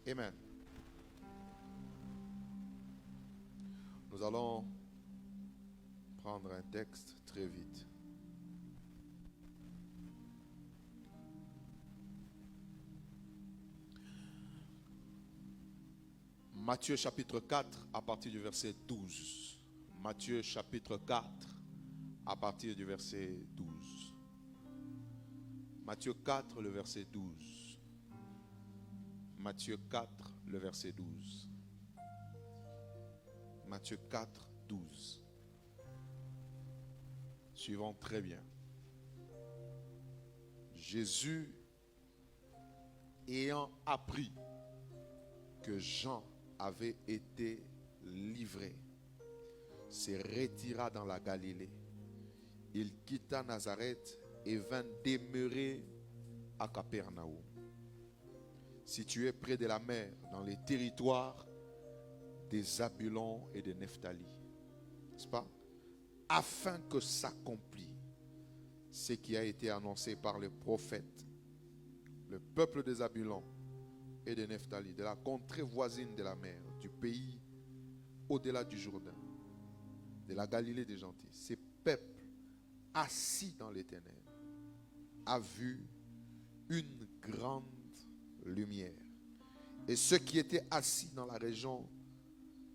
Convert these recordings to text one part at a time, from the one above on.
Amen. Nous allons prendre un texte très vite. Matthieu chapitre 4 à partir du verset 12. Matthieu chapitre 4 à partir du verset 12. Matthieu 4, le verset 12. Matthieu 4, le verset 12. Matthieu 4, 12. Suivons très bien. Jésus, ayant appris que Jean avait été livré, se retira dans la Galilée. Il quitta Nazareth et vint demeurer à Capernaum, situé près de la mer, dans les territoires des Zabulon et de Nephtali, n'est-ce pas? Afin que s'accomplisse ce qui a été annoncé par le prophète. Le peuple des Zabulon et de Nephtali, de la contrée voisine de la mer, du pays au-delà du Jourdain, de la Galilée des gentils, ces peuples assis dans les ténèbres, a vu une grande lumière. Et ceux qui étaient assis dans la région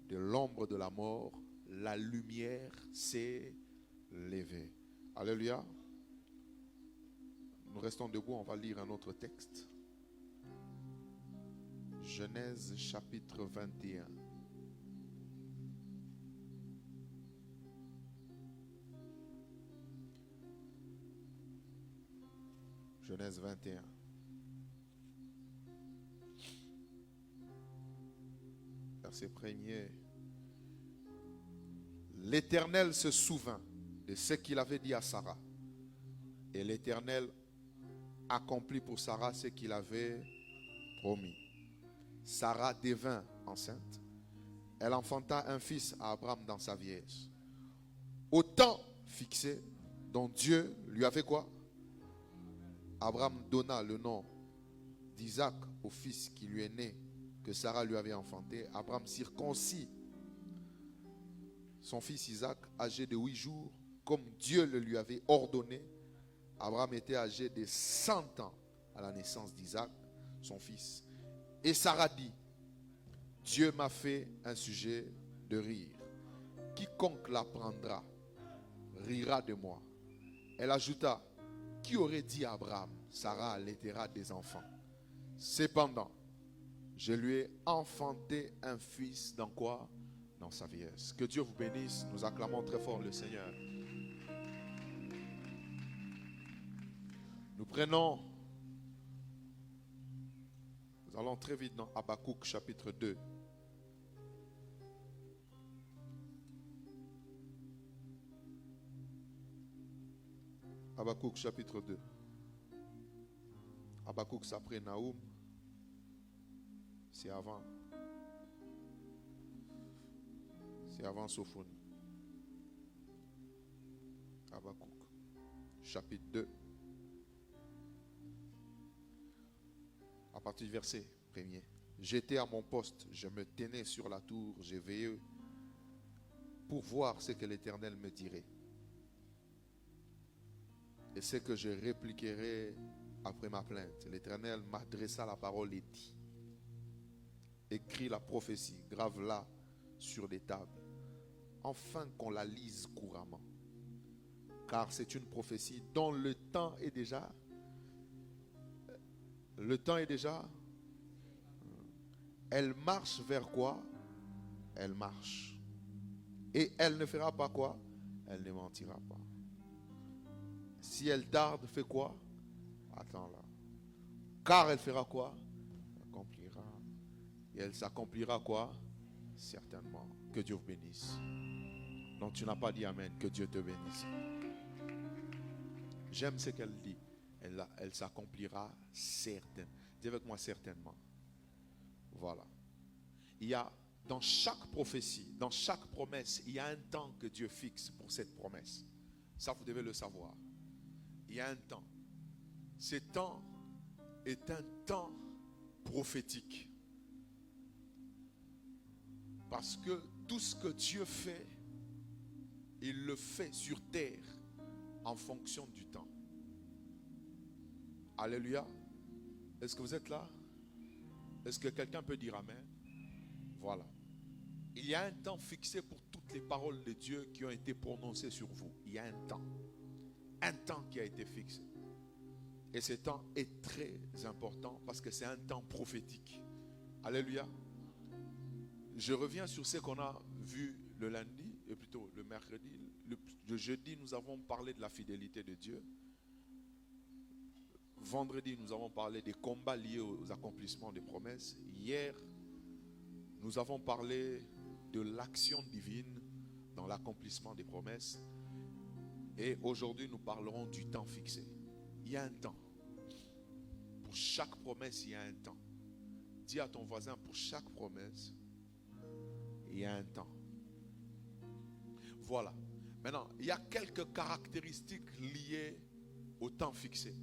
de l'ombre de la mort, la lumière s'est levée. Alléluia. Nous restons debout, on va lire un autre texte. Genèse chapitre 21. Genèse 21. Verset 1er. L'Éternel se souvint de ce qu'il avait dit à Sarah. Et l'Éternel accomplit pour Sarah ce qu'il avait promis. Sarah devint enceinte. Elle enfanta un fils à Abraham dans sa vieillesse. Au temps fixé dont Dieu lui avait quoi? Abraham donna le nom d'Isaac au fils qui lui est né, que Sarah lui avait enfanté. Abraham circoncit son fils Isaac, âgé de 8 jours, comme Dieu le lui avait ordonné. Abraham était âgé de 100 ans à la naissance d'Isaac, son fils. Et Sarah dit, Dieu m'a fait un sujet de rire. Quiconque l'apprendra rira de moi. Elle ajouta, qui aurait dit à Abraham, Sarah allaitera des enfants? Cependant, je lui ai enfanté un fils dans quoi? Dans sa vieillesse. Que Dieu vous bénisse. Nous acclamons très fort le Seigneur. Nous prenons, nous allons très vite dans Habakkuk chapitre 2. Habakkuk chapitre 2. Habakkuk c'est après Naoum. C'est avant. C'est avant Sophonie. Habakkuk chapitre 2. À partir du verset 1er. J'étais à mon poste, je me tenais sur la tour, j'ai veillé pour voir ce que l'Éternel me dirait. Et ce que je répliquerai après ma plainte. L'Éternel m'adressa la parole et dit, écris la prophétie, grave-la sur des tables, afin qu'on la lise couramment. Car c'est une prophétie dont le temps est déjà. Le temps est déjà. Elle marche vers quoi? Elle marche. Et elle ne fera pas quoi? Elle ne mentira pas. Si elle tarde, fait quoi? Attends-la. Car elle fera quoi? Accomplira. Et elle s'accomplira quoi? Certainement. Que Dieu vous bénisse. Donc tu n'as pas dit amen. Que Dieu te bénisse. J'aime ce qu'elle dit. Elle s'accomplira certainement. Dis avec moi certainement. Voilà. Il y a dans chaque prophétie, dans chaque promesse, il y a un temps que Dieu fixe pour cette promesse. Ça, vous devez le savoir. Il y a un temps. Ce temps est un temps prophétique. Parce que tout ce que Dieu fait, il le fait sur terre en fonction du temps. Alléluia. Est-ce que vous êtes là? Est-ce que quelqu'un peut dire Amen? Voilà. Il y a un temps fixé pour toutes les paroles de Dieu qui ont été prononcées sur vous. Il y a un temps. Un temps qui a été fixé. Et ce temps est très important parce que c'est un temps prophétique. Alléluia. Je reviens sur ce qu'on a vu le lundi, et plutôt le mercredi. Le jeudi, nous avons parlé de la fidélité de Dieu. Vendredi, nous avons parlé des combats liés aux accomplissements des promesses. Hier, nous avons parlé de l'action divine dans l'accomplissement des promesses. Et aujourd'hui, nous parlerons du temps fixé. Il y a un temps. Pour chaque promesse, il y a un temps. Dis à ton voisin, pour chaque promesse, il y a un temps. Voilà. Maintenant, il y a quelques caractéristiques liées au temps fixé.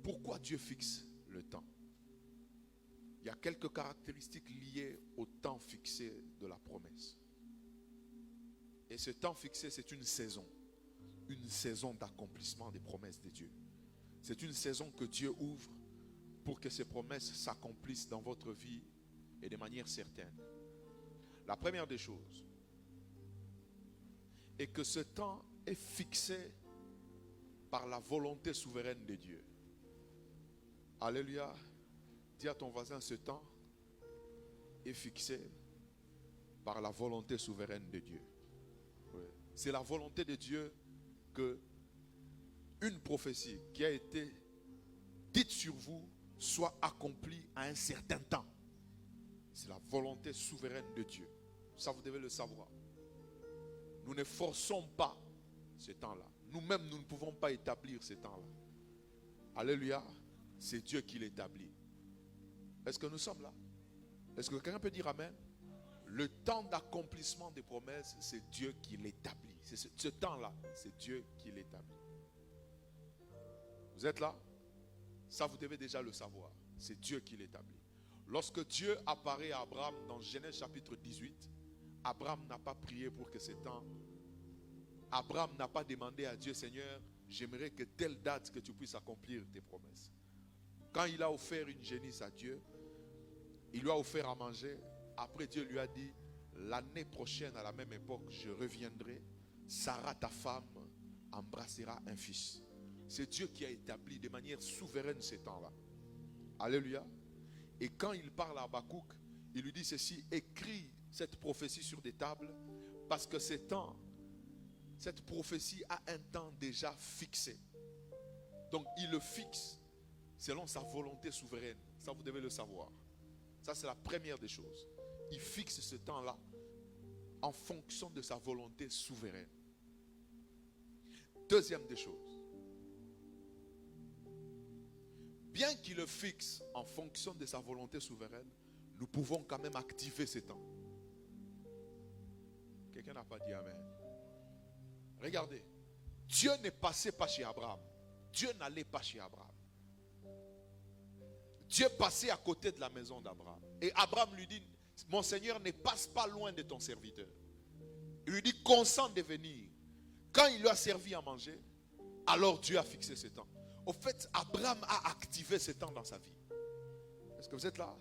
Pourquoi Dieu fixe le temps? Il y a quelques caractéristiques liées au temps fixé de la promesse. Et ce temps fixé, c'est une saison d'accomplissement des promesses de Dieu. C'est une saison que Dieu ouvre pour que ces promesses s'accomplissent dans votre vie et de manière certaine. La première des choses est que ce temps est fixé par la volonté souveraine de Dieu. Alléluia. Dis à ton voisin, ce temps est fixé par la volonté souveraine de Dieu. Oui. C'est la volonté de Dieu que une prophétie qui a été dite sur vous soit accomplie à un certain temps. C'est la volonté souveraine de Dieu. Ça, vous devez le savoir. Nous ne forçons pas ce temps-là. Nous-mêmes, nous ne pouvons pas établir ce temps-là. Alléluia. C'est Dieu qui l'établit. Est-ce que nous sommes là? Est-ce que quelqu'un peut dire Amen? Le temps d'accomplissement des promesses, c'est Dieu qui l'établit. Ce temps-là, c'est Dieu qui l'établit. Vous êtes là? Ça, vous devez déjà le savoir. C'est Dieu qui l'établit. Lorsque Dieu apparaît à Abraham dans Genèse chapitre 18, Abraham n'a pas prié pour que ce temps. Abraham n'a pas demandé à Dieu, Seigneur, j'aimerais que telle date que tu puisses accomplir tes promesses. Quand il a offert une génisse à Dieu, il lui a offert à manger. Après, Dieu lui a dit, l'année prochaine, à la même époque, je reviendrai. Sarah, ta femme, embrassera un fils. C'est Dieu qui a établi de manière souveraine ces temps-là. Alléluia. Et quand il parle à Habakkuk, il lui dit ceci, écris cette prophétie sur des tables, parce que ces temps, cette prophétie a un temps déjà fixé. Donc il le fixe selon sa volonté souveraine. Ça, vous devez le savoir. Ça, c'est la première des choses. Il fixe ce temps-là en fonction de sa volonté souveraine. Deuxième des choses. Bien qu'il le fixe en fonction de sa volonté souveraine, nous pouvons quand même activer ce temps. Quelqu'un n'a pas dit Amen. Regardez. Dieu ne passait pas chez Abraham. Dieu n'allait pas chez Abraham. Dieu passait à côté de la maison d'Abraham. Et Abraham lui dit, mon Seigneur ne passe pas loin de ton serviteur. Il lui dit, consent de venir. Quand il lui a servi à manger, alors Dieu a fixé ce temps. Au fait, Abraham a activé ce temps dans sa vie. Est-ce que vous êtes là?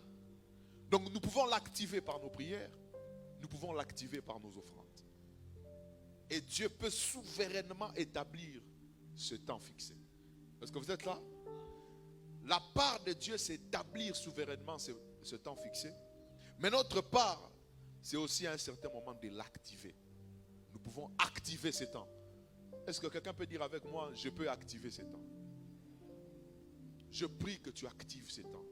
Donc nous pouvons l'activer par nos prières. Nous pouvons l'activer par nos offrandes. Et Dieu peut souverainement établir ce temps fixé. Est-ce que vous êtes là? La part de Dieu, c'est établir souverainement ce temps fixé. Mais notre part, c'est aussi à un certain moment de l'activer. Nous pouvons activer ce temps. Est-ce que quelqu'un peut dire avec moi, je peux activer ce temps? Je prie que tu actives ce temps.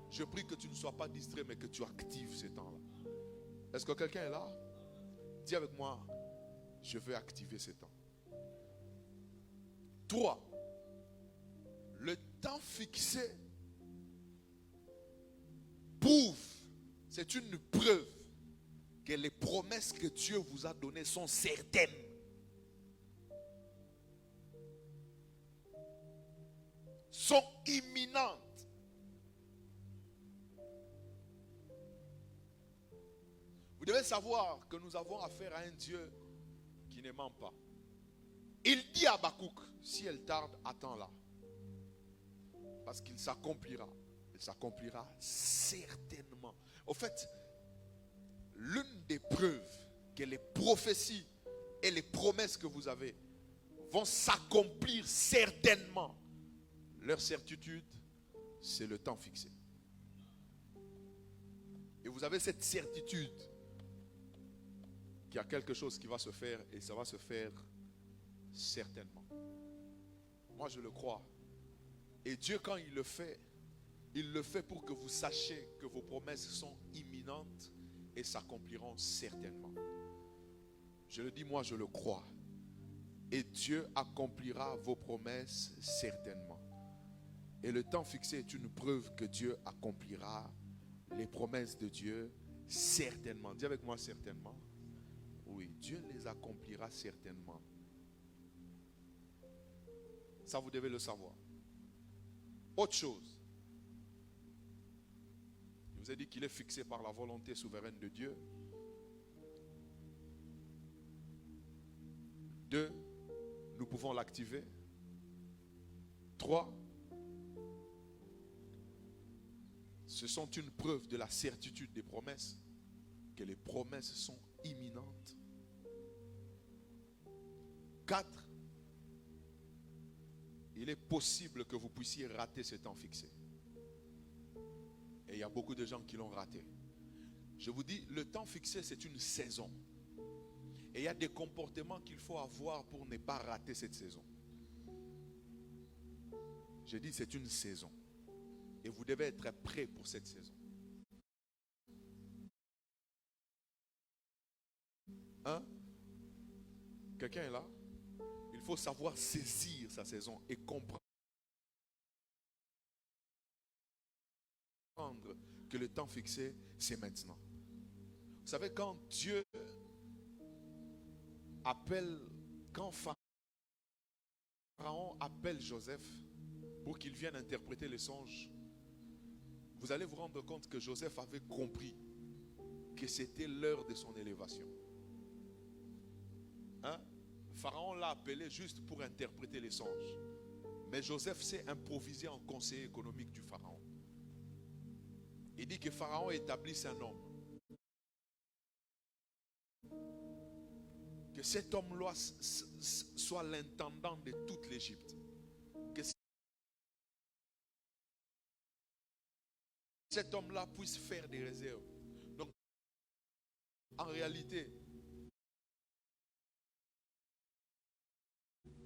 Je prie que tu ne sois pas distrait, mais que tu actives ce temps-là. Est-ce que quelqu'un est là? Dis avec moi, je veux activer ce temps. 3. Le temps fixé prouve, c'est une preuve que les promesses que Dieu vous a données sont certaines. Sont imminentes. Vous devez savoir que nous avons affaire à un Dieu qui ne ment pas. Il dit à Habakkuk, si elle tarde, attends-la. Parce qu'il s'accomplira. Il s'accomplira certainement. Au fait, l'une des preuves que les prophéties et les promesses que vous avez vont s'accomplir certainement, leur certitude, c'est le temps fixé. Et vous avez cette certitude qu'il y a quelque chose qui va se faire et ça va se faire certainement. Moi, je le crois. Et Dieu, quand il le fait pour que vous sachiez que vos promesses sont imminentes et s'accompliront certainement. Je le dis, moi, je le crois. Et Dieu accomplira vos promesses certainement. Et le temps fixé est une preuve que Dieu accomplira les promesses de Dieu certainement. Dis avec moi certainement. Oui, Dieu les accomplira certainement. Ça, vous devez le savoir. Autre chose. Je vous ai dit qu'il est fixé par la volonté souveraine de Dieu. 2, nous pouvons l'activer. 3, ce sont une preuve de la certitude des promesses, que les promesses sont imminentes. 4, il est possible que vous puissiez rater ce temps fixé. Et il y a beaucoup de gens qui l'ont raté. Je vous dis, le temps fixé, c'est une saison. Et il y a des comportements qu'il faut avoir pour ne pas rater cette saison. Je dis, c'est une saison. Et vous devez être prêt pour cette saison. Hein? Quelqu'un est là? Il faut savoir saisir sa saison et comprendre que le temps fixé, c'est maintenant. Vous savez, quand Dieu appelle, quand Pharaon appelle Joseph pour qu'il vienne interpréter les songes, vous allez vous rendre compte que Joseph avait compris que c'était l'heure de son élévation. Hein? Pharaon l'a appelé juste pour interpréter les songes. Mais Joseph s'est improvisé en conseiller économique du Pharaon. Il dit que Pharaon établisse un homme. Que cet homme-là soit l'intendant de toute l'Égypte. Que cet homme-là puisse faire des réserves. Donc, en réalité,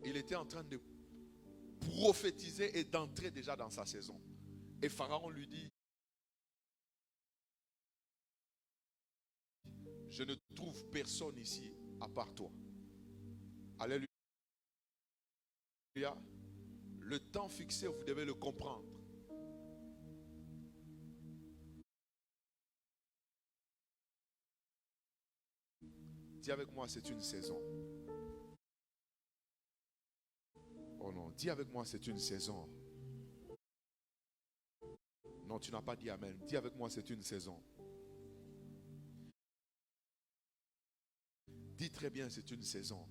il était en train de prophétiser et d'entrer déjà dans sa saison. Et Pharaon lui dit, je ne trouve personne ici à part toi. Alléluia. Le temps fixé, vous devez le comprendre. Dis avec moi, c'est une saison. Oh non, dis avec moi, c'est une saison. Non, tu n'as pas dit amen. Dis avec moi, c'est une saison. Dis très bien, c'est une saison.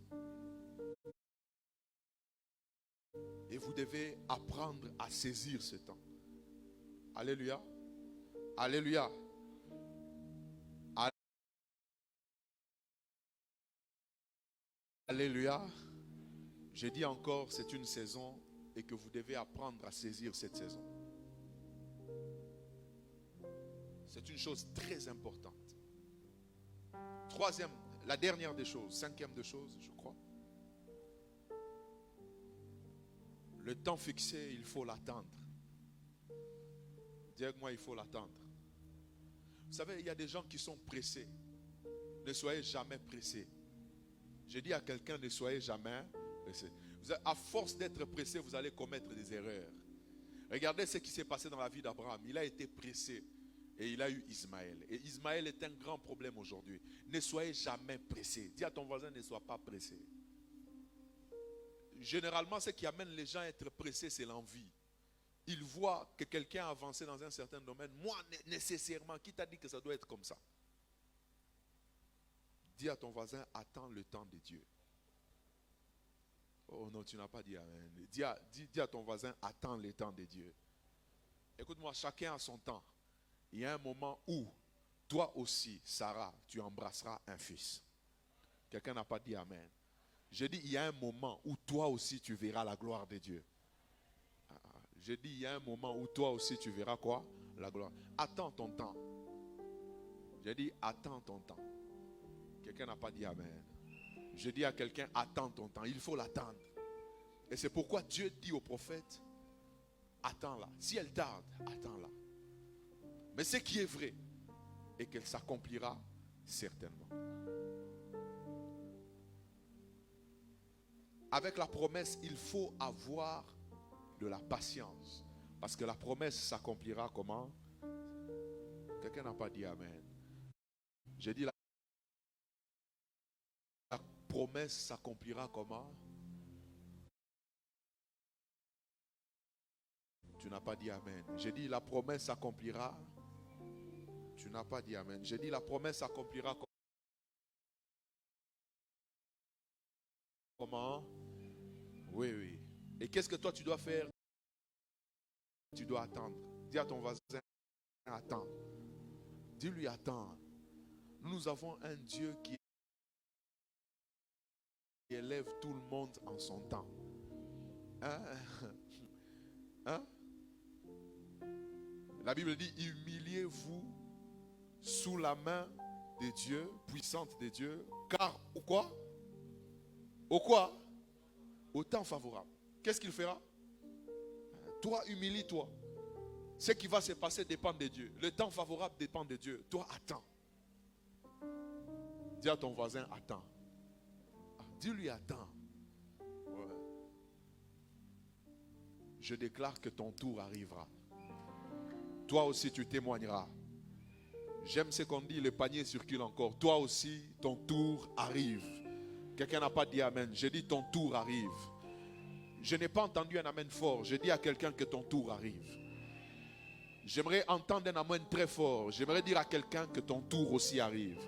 Et vous devez apprendre à saisir ce temps. Alléluia. Alléluia. Alléluia. Je dis encore, c'est une saison et que vous devez apprendre à saisir cette saison. C'est une chose très importante. Troisième, la dernière des choses, cinquième des choses, je crois. Le temps fixé, il faut l'attendre. Dis avec moi, il faut l'attendre. Vous savez, il y a des gens qui sont pressés. Ne soyez jamais pressés. Je dis à quelqu'un, ne soyez jamais pressé. À force d'être pressé, vous allez commettre des erreurs. Regardez ce qui s'est passé dans la vie d'Abraham. Il a été pressé et il a eu Ismaël. Et Ismaël est un grand problème aujourd'hui. Ne soyez jamais pressé. Dis à ton voisin, ne sois pas pressé. Généralement, ce qui amène les gens à être pressés, c'est l'envie. Ils voient que quelqu'un a avancé dans un certain domaine. Moi, nécessairement, qui t'a dit que ça doit être comme ça? Dis à ton voisin, attends le temps de Dieu. Oh non, tu n'as pas dit amen. Dis à ton voisin, attends le temps de Dieu. Écoute-moi, chacun a son temps. Il y a un moment où, toi aussi, Sarah, tu embrasseras un fils. Quelqu'un n'a pas dit amen. J'ai dit, il y a un moment où toi aussi, tu verras la gloire de Dieu. J'ai dit, il y a un moment où toi aussi, tu verras quoi? La gloire. Attends ton temps. J'ai dit, attends ton temps. Quelqu'un n'a pas dit amen. Je dis à quelqu'un, attends ton temps. Il faut l'attendre. Et c'est pourquoi Dieu dit au prophète, attends-la. Si elle tarde, attends-la. Mais ce qui est vrai est qu'elle s'accomplira certainement. Avec la promesse, il faut avoir de la patience. Parce que la promesse s'accomplira comment? Quelqu'un n'a pas dit amen. J'ai dit la promesse s'accomplira comment? Tu n'as pas dit amen. J'ai dit la promesse s'accomplira. Tu n'as pas dit amen. J'ai dit la promesse s'accomplira comment? Oui, oui. Et qu'est-ce que toi tu dois faire? Tu dois attendre. Dis à ton voisin, attends. Dis-lui, attends. Nous avons un Dieu qui élève tout le monde en son temps. Hein? Hein? La Bible dit, humiliez-vous sous la main de Dieu, puissante de Dieu, car au quoi? Au quoi? Au temps favorable. Qu'est-ce qu'il fera? Toi, humilie-toi. Ce qui va se passer dépend de Dieu. Le temps favorable dépend de Dieu. Toi, attends. Dis à ton voisin, attends. Dis-lui, attends. Ouais. Je déclare que ton tour arrivera. Toi aussi, tu témoigneras. J'aime ce qu'on dit, le panier circule encore. Toi aussi, ton tour arrive. Quelqu'un n'a pas dit amen. J'ai dit ton tour arrive. Je n'ai pas entendu un amen fort. J'ai dit à quelqu'un que ton tour arrive. J'aimerais entendre un amen très fort. J'aimerais dire à quelqu'un que ton tour aussi arrive.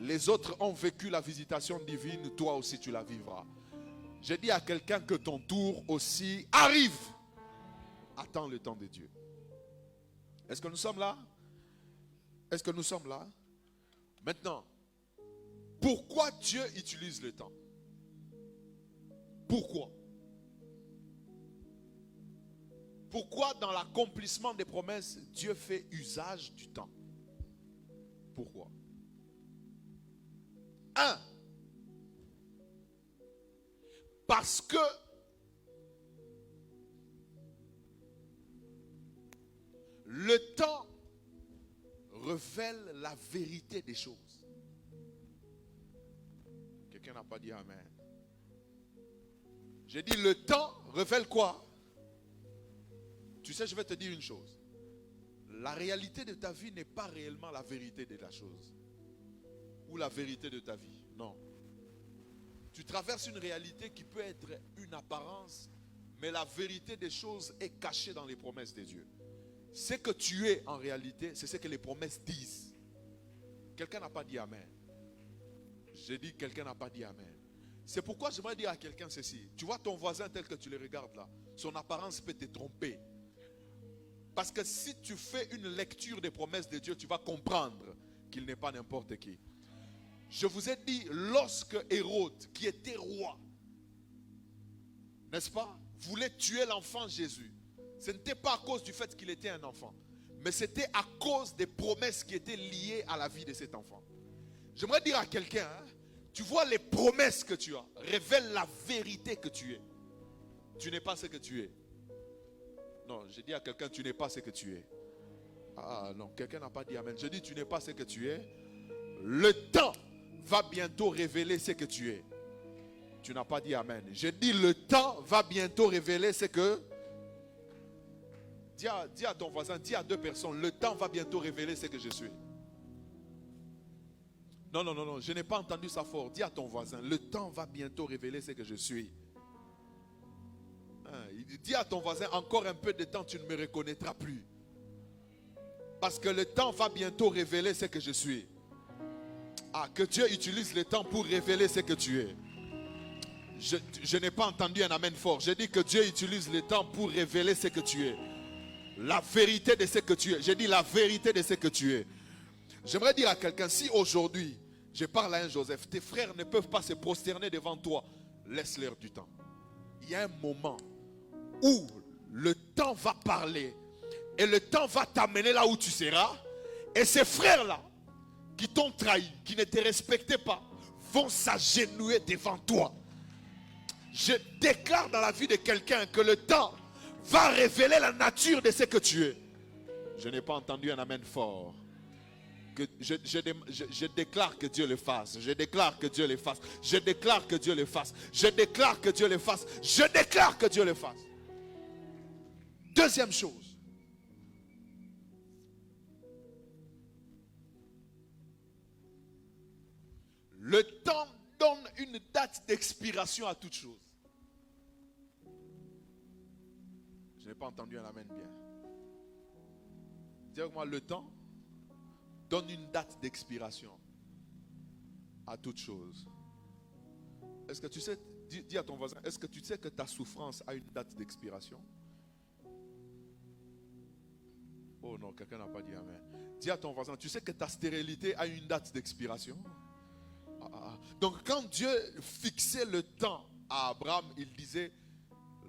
Les autres ont vécu la visitation divine. Toi aussi, tu la vivras. J'ai dit à quelqu'un que ton tour aussi arrive. Attends le temps de Dieu. Est-ce que nous sommes là? Est-ce que nous sommes là? Maintenant, pourquoi Dieu utilise le temps? Pourquoi? Pourquoi dans l'accomplissement des promesses, Dieu fait usage du temps? Pourquoi? 1. Parce que le temps révèle la vérité des choses. Quelqu'un n'a pas dit amen. J'ai dit le temps révèle quoi? Tu sais, je vais te dire une chose. La réalité de ta vie n'est pas réellement la vérité de la chose. Ou la vérité de ta vie. Non. Tu traverses une réalité qui peut être une apparence, mais la vérité des choses est cachée dans les promesses de Dieu. Ce que tu es en réalité, c'est ce que les promesses disent. Quelqu'un n'a pas dit amen. J'ai dit quelqu'un n'a pas dit amen. C'est pourquoi j'aimerais dire à quelqu'un ceci. Tu vois ton voisin tel que tu le regardes là, son apparence peut te tromper. Parce que si tu fais une lecture des promesses de Dieu, tu vas comprendre qu'il n'est pas n'importe qui. Je vous ai dit, lorsque Hérode, qui était roi, n'est-ce pas, voulait tuer l'enfant Jésus, ce n'était pas à cause du fait qu'il était un enfant, mais c'était à cause des promesses qui étaient liées à la vie de cet enfant. J'aimerais dire à quelqu'un, tu vois les promesses que tu as, révèlent la vérité que tu es. Tu n'es pas ce que tu es. Non, j'ai dit à quelqu'un, tu n'es pas ce que tu es. Ah non, quelqu'un n'a pas dit amen. Je dis, tu n'es pas ce que tu es. Le temps va bientôt révéler ce que tu es. Tu n'as pas dit amen. Je dis, le temps va bientôt révéler ce que... Dis à ton voisin, dis à deux personnes, le temps va bientôt révéler ce que je suis. Non, non, non, non, je n'ai pas entendu ça fort. Dis à ton voisin, le temps va bientôt révéler ce que je suis. Dis à ton voisin, encore un peu de temps, tu ne me reconnaîtras plus. Parce que le temps va bientôt révéler ce que je suis. Ah, que Dieu utilise le temps pour révéler ce que tu es. Je n'ai pas entendu un amen fort. J'ai dit que Dieu utilise le temps pour révéler ce que tu es. La vérité de ce que tu es. J'ai dit la vérité de ce que tu es. J'aimerais dire à quelqu'un, si aujourd'hui, je parle à un Joseph, tes frères ne peuvent pas se prosterner devant toi, laisse-leur du temps. Il y a un moment où le temps va parler et le temps va t'amener là où tu seras. Et ces frères-là, qui t'ont trahi, qui ne te respectaient pas, vont s'agenouiller devant toi. Je déclare dans la vie de quelqu'un que le temps va révéler la nature de ce que tu es. Je n'ai pas entendu un amen fort. Que je déclare que Dieu le fasse. Je déclare que Dieu le fasse. Je déclare que Dieu le fasse. Je déclare que Dieu le fasse. Je déclare que Dieu le fasse. Deuxième chose. Le temps donne une date d'expiration à toute chose. Je n'ai pas entendu un amen bien. Dis avec moi, le temps donne une date d'expiration à toute chose. Est-ce que tu sais, dis à ton voisin, est-ce que tu sais que ta souffrance a une date d'expiration? Oh non, quelqu'un n'a pas dit amen. Dis à ton voisin, tu sais que ta stérilité a une date d'expiration? Donc quand Dieu fixait le temps à Abraham, il disait,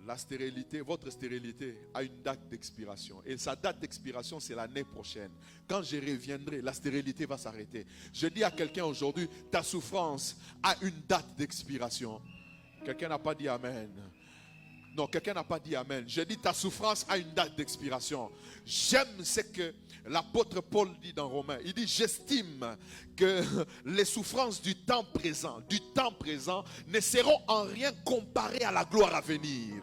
la stérilité, votre stérilité a une date d'expiration. Et sa date d'expiration, c'est l'année prochaine. Quand je reviendrai, la stérilité va s'arrêter. Je dis à quelqu'un aujourd'hui, ta souffrance a une date d'expiration. Quelqu'un n'a pas dit amen. Non, quelqu'un n'a pas dit amen. Je dis ta souffrance a une date d'expiration. J'aime ce que l'apôtre Paul dit dans Romains. Il dit, j'estime que les souffrances du temps présent ne seront en rien comparées à la gloire à venir.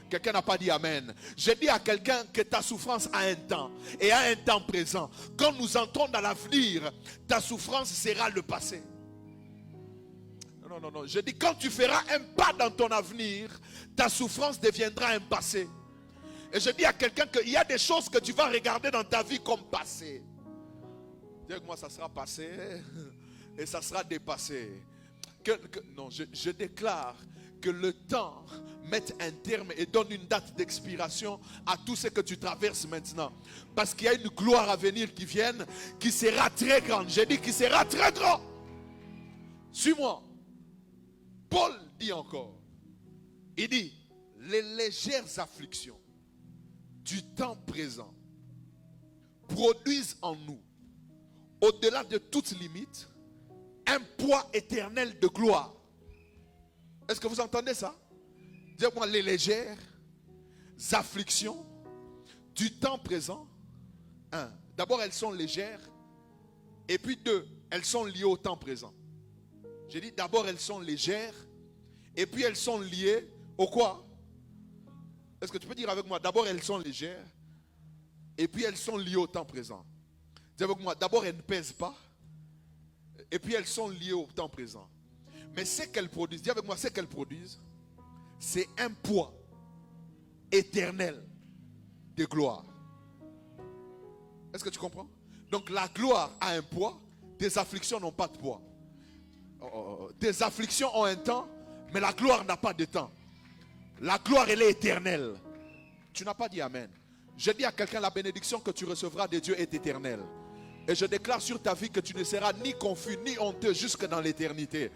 Quelqu'un n'a pas dit amen. Je dis à quelqu'un que ta souffrance a un temps et a un temps présent. Quand nous entrons dans l'avenir, ta souffrance sera le passé. Non. Je dis, quand tu feras un pas dans ton avenir, ta souffrance deviendra un passé. Et je dis à quelqu'un qu'il y a des choses que tu vas regarder dans ta vie comme passé. Dis avec moi, ça sera passé et ça sera dépassé. Non, je déclare que le temps mette un terme et donne une date d'expiration à tout ce que tu traverses maintenant. Parce qu'il y a une gloire à venir qui vienne, qui sera très grande. J'ai dit qui sera très grand. Suis-moi. Paul dit encore, il dit, les légères afflictions du temps présent produisent en nous, au-delà de toute limite, un poids éternel de gloire. Est-ce que vous entendez ça? Dites-moi, les légères afflictions du temps présent, d'abord elles sont légères, et puis deux, elles sont liées au temps présent. J'ai dit d'abord elles sont légères, et puis elles sont liées au quoi? Est-ce que tu peux dire avec moi, d'abord elles sont légères, et puis elles sont liées au temps présent. Dis avec moi, d'abord elles ne pèsent pas, et puis elles sont liées au temps présent. Mais ce qu'elles produisent, dis avec moi, ce qu'elles produisent, c'est un poids éternel de gloire. Est-ce que tu comprends? Donc la gloire a un poids, tes afflictions n'ont pas de poids. Tes afflictions ont un temps, mais la gloire n'a pas de temps. La gloire, elle est éternelle. Tu n'as pas dit amen. Je dis à quelqu'un, la bénédiction que tu recevras de Dieu est éternelle. Et je déclare sur ta vie que tu ne seras ni confus, ni honteux jusque dans l'éternité.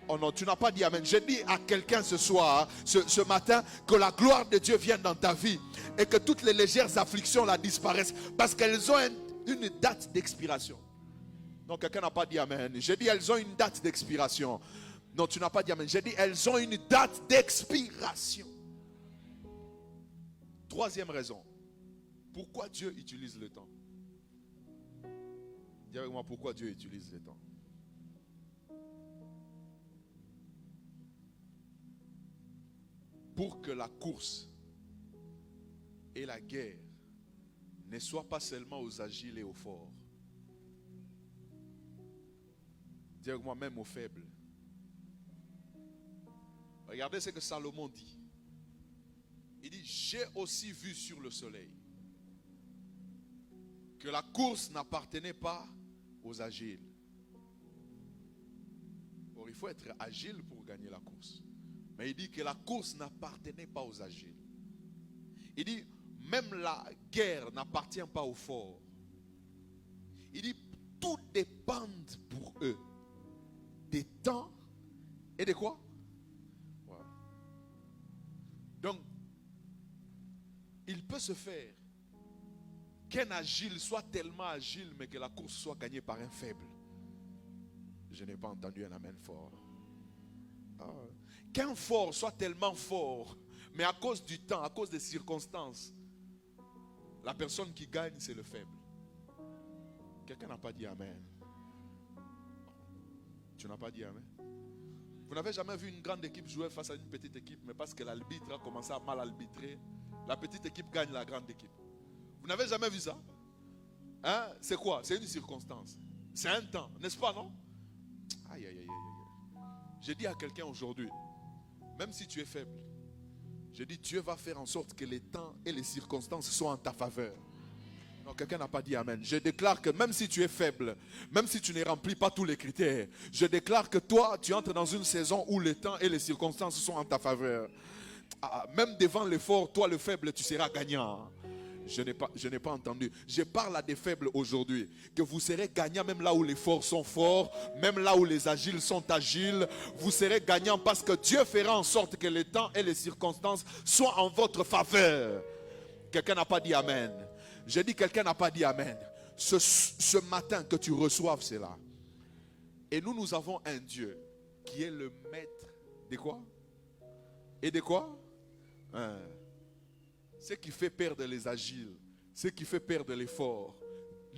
Oh non, tu n'as pas dit amen. Je dis à quelqu'un ce soir, ce matin, que la gloire de Dieu vienne dans ta vie et que toutes les légères afflictions là disparaissent parce qu'elles ont une date d'expiration. Non, quelqu'un n'a pas dit amen. J'ai dit elles ont une date d'expiration. Non, tu n'as pas dit amen. J'ai dit elles ont une date d'expiration. Troisième raison. Pourquoi Dieu utilise le temps? Dis avec moi pourquoi Dieu utilise le temps. Pour que la course et la guerre ne soient pas seulement aux agiles et aux forts. Dis avec moi même aux faibles. Regardez ce que Salomon dit. Il dit, j'ai aussi vu sur le soleil que la course n'appartenait pas aux agiles, il faut être agile pour gagner la course. Mais il dit que la course n'appartenait pas aux agiles. Il dit, même la guerre n'appartient pas aux forts. Il dit, tout dépend pour eux des temps et de quoi? Voilà. Donc, il peut se faire qu'un agile soit tellement agile, mais que la course soit gagnée par un faible. Je n'ai pas entendu un amen fort. Qu'un fort soit tellement fort, mais à cause du temps, à cause des circonstances, la personne qui gagne, c'est le faible. Quelqu'un n'a pas dit amen. Tu n'as pas dit amen. Vous n'avez jamais vu une grande équipe jouer face à une petite équipe, mais parce que l'arbitre a commencé à mal arbitrer, la petite équipe gagne la grande équipe. Vous n'avez jamais vu ça? Hein? C'est quoi? C'est une circonstance. C'est un temps, n'est-ce pas, non? Aïe, aïe, aïe, aïe. J'ai dit à quelqu'un aujourd'hui, même si tu es faible, j'ai dit Dieu va faire en sorte que les temps et les circonstances soient en ta faveur. Non, quelqu'un n'a pas dit amen. Je déclare que même si tu es faible, même si tu ne remplis pas tous les critères, je déclare que toi, tu entres dans une saison où les temps et les circonstances sont en ta faveur. Même devant l'effort, toi le faible, tu seras gagnant. Je n'ai pas entendu. Je parle à des faibles aujourd'hui. Que vous serez gagnants même là où les forts sont forts. Même là où les agiles sont agiles. Vous serez gagnants parce que Dieu fera en sorte que les temps et les circonstances soient en votre faveur. Quelqu'un n'a pas dit amen. J'ai dit quelqu'un n'a pas dit amen. Ce matin que tu reçoives cela. Et nous avons un Dieu qui est le maître de quoi? Et de quoi? Ce qui fait perdre les agiles, ce qui fait perdre les forts,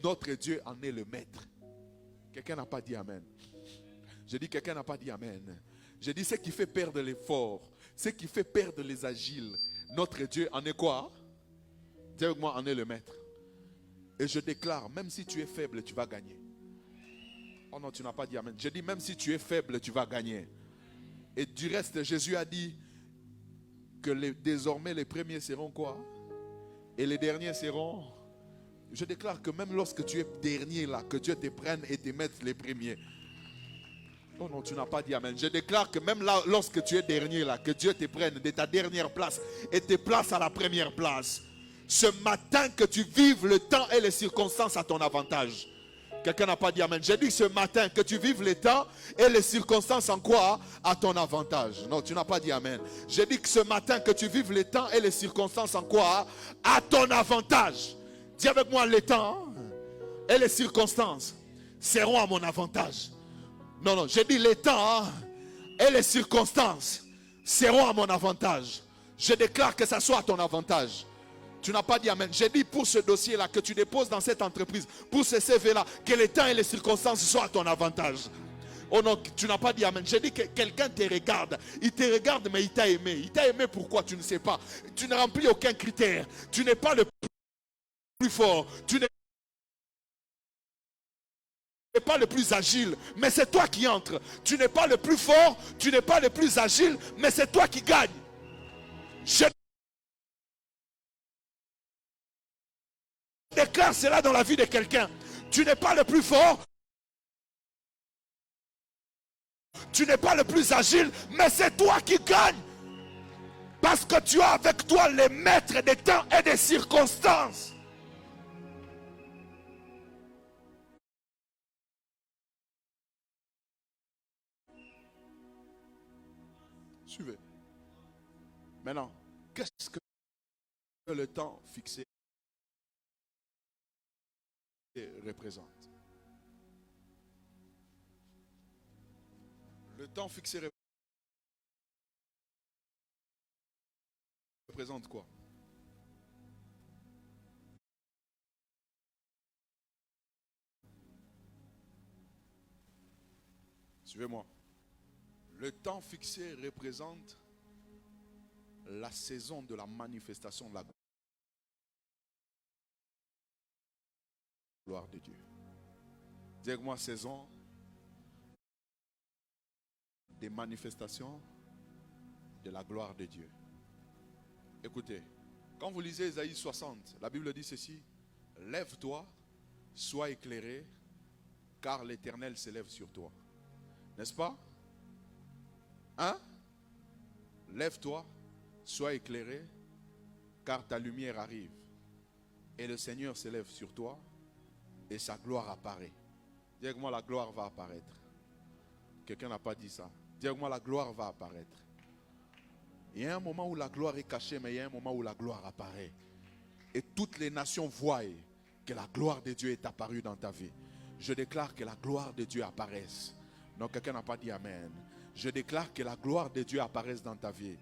notre Dieu en est le maître. Quelqu'un n'a pas dit amen. J'ai dit quelqu'un n'a pas dit amen. J'ai dit ce qui fait perdre les forts, ce qui fait perdre les agiles, notre Dieu en est quoi? Dis avec moi, en est le maître. Et je déclare, même si tu es faible, tu vas gagner. Oh non, tu n'as pas dit amen. J'ai dit même si tu es faible, tu vas gagner. Et du reste, Jésus a dit que désormais les premiers seront quoi? Et les derniers seront... Je déclare que même lorsque tu es dernier là, que Dieu te prenne et te mette les premiers. Oh non, tu n'as pas dit amen. Je déclare que même là, lorsque tu es dernier là, que Dieu te prenne de ta dernière place et te place à la première place. Ce matin que tu vives le temps et les circonstances à ton avantage. Quelqu'un n'a pas dit amen. J'ai dit ce matin que tu vives les temps et les circonstances en quoi? À ton avantage. Non, tu n'as pas dit amen. J'ai dit que ce matin que tu vives les temps et les circonstances en quoi? À ton avantage. Dis avec moi, les temps et les circonstances seront à mon avantage. Non, non, j'ai dit les temps et les circonstances seront à mon avantage. Je déclare que ça soit à ton avantage. Tu n'as pas dit amen. J'ai dit pour ce dossier-là que tu déposes dans cette entreprise, pour ce CV-là, que les temps et les circonstances soient à ton avantage. Oh non, tu n'as pas dit amen. J'ai dit que quelqu'un te regarde. Il te regarde, mais il t'a aimé. Il t'a aimé pourquoi? Tu ne sais pas. Tu ne remplis aucun critère. Tu n'es pas le plus fort. Tu n'es pas le plus agile, mais c'est toi qui entres. Tu n'es pas le plus fort. Tu n'es pas le plus agile, mais c'est toi qui gagne. Je déclare cela dans la vie de quelqu'un. Tu n'es pas le plus fort, tu n'es pas le plus agile, mais c'est toi qui gagne. Parce que tu as avec toi les maîtres des temps et des circonstances. Suivez. Maintenant, qu'est-ce que le temps fixé représente? Le temps fixé représente quoi? Suivez-moi. Le temps fixé représente la saison de la manifestation de la gloire de Dieu. Dis-moi, saison des manifestations de la gloire de Dieu. Écoutez, quand vous lisez Ésaïe 60, la Bible dit ceci: lève-toi, sois éclairé, car l'Éternel s'élève sur toi. N'est-ce pas? Hein? Lève-toi, sois éclairé, car ta lumière arrive. Et le Seigneur s'élève sur toi et sa gloire apparaît. Dis avec moi, la gloire va apparaître. Quelqu'un n'a pas dit ça. Dis avec moi, la gloire va apparaître. Il y a un moment où la gloire est cachée, mais il y a un moment où la gloire apparaît. Et toutes les nations voient que la gloire de Dieu est apparue dans ta vie. Je déclare que la gloire de Dieu apparaisse. Non, quelqu'un n'a pas dit amen. Je déclare que la gloire de Dieu apparaisse dans ta vie.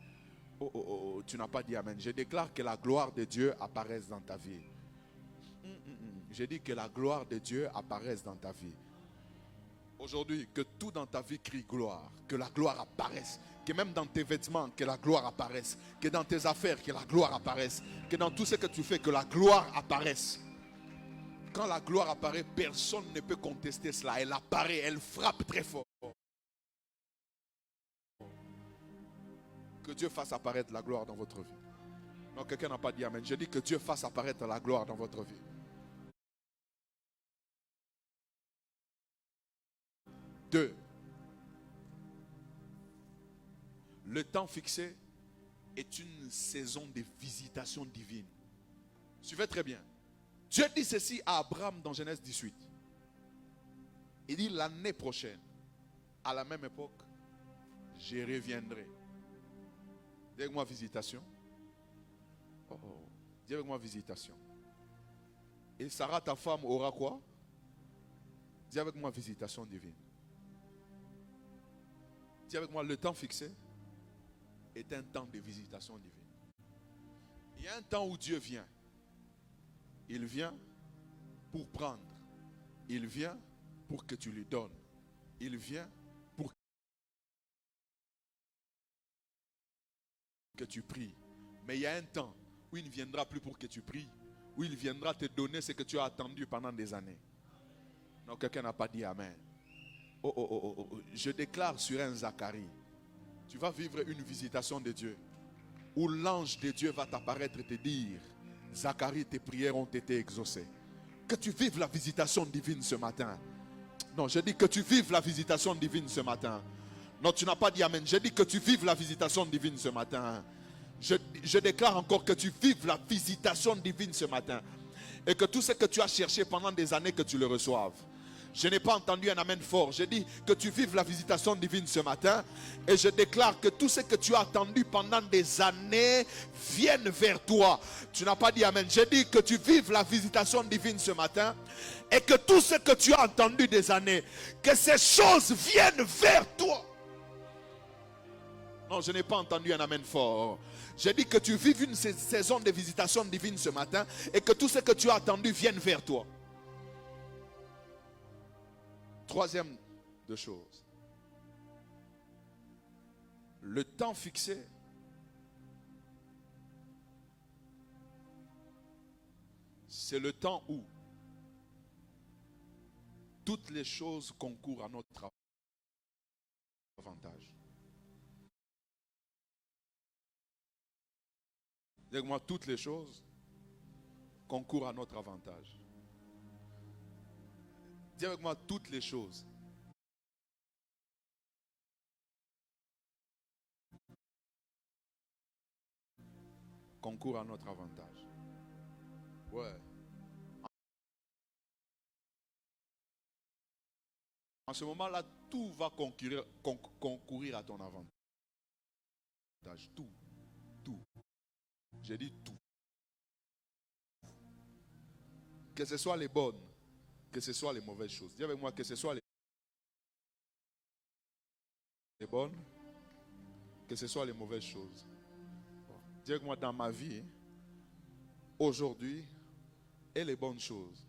Oh, tu n'as pas dit amen. Je déclare que la gloire de Dieu apparaisse dans ta vie. Je dis que la gloire de Dieu apparaisse dans ta vie. Aujourd'hui, que tout dans ta vie crie gloire. Que la gloire apparaisse. Que même dans tes vêtements, que la gloire apparaisse. Que dans tes affaires, que la gloire apparaisse. Que dans tout ce que tu fais, que la gloire apparaisse. Quand la gloire apparaît, personne ne peut contester cela. Elle apparaît, elle frappe très fort. Que Dieu fasse apparaître la gloire dans votre vie. Non, quelqu'un n'a pas dit amen. Je dis que Dieu fasse apparaître la gloire dans votre vie. 2. Le temps fixé est une saison de visitation divine. Suivez très bien. Dieu dit ceci à Abraham dans Genèse 18. Il dit l'année prochaine, à la même époque, je reviendrai. Dis avec moi visitation. Dis avec moi visitation. Et Sarah, ta femme, aura quoi? Dis avec moi visitation divine. Dis avec moi, le temps fixé est un temps de visitation divine. Il y a un temps où Dieu vient. Il vient pour prendre. Il vient pour que tu lui donnes. Il vient pour que tu pries. Mais il y a un temps où il ne viendra plus pour que tu pries. Où il viendra te donner ce que tu as attendu pendant des années. Non, quelqu'un n'a pas dit amen. Je déclare sur un Zacharie, tu vas vivre une visitation de Dieu où l'ange de Dieu va t'apparaître et te dire, Zacharie, tes prières ont été exaucées. Que tu vives la visitation divine ce matin. Non, je dis que tu vives la visitation divine ce matin. Non, tu n'as pas dit amen. Je dis que tu vives la visitation divine ce matin. Je déclare encore que tu vives la visitation divine ce matin. Et que tout ce que tu as cherché pendant des années, que tu le reçoives. Je n'ai pas entendu un amen fort. Je dis que tu vives la visitation divine ce matin. Et je déclare que tout ce que tu as attendu pendant des années vienne vers toi. Tu n'as pas dit amen. Je dis que tu vives la visitation divine ce matin. Et que tout ce que tu as entendu des années, que ces choses viennent vers toi. Non, je n'ai pas entendu un amen fort. Je dis que tu vives une saison de visitation divine ce matin. Et que tout ce que tu as attendu vienne vers toi. Troisième de choses. Le temps fixé c'est le temps où toutes les choses concourent à notre avantage. Dis avec moi, toutes les choses concourent à notre avantage. Dis avec moi, toutes les choses concourent à notre avantage. Ouais. En ce moment-là, tout va concourir à ton avantage. Tout. J'ai dit tout. Que ce soit les bonnes, que ce soit les mauvaises choses. Dis avec moi, que ce soit les bonnes, que ce soit les mauvaises choses. Dis avec moi, dans ma vie, aujourd'hui, et les bonnes choses,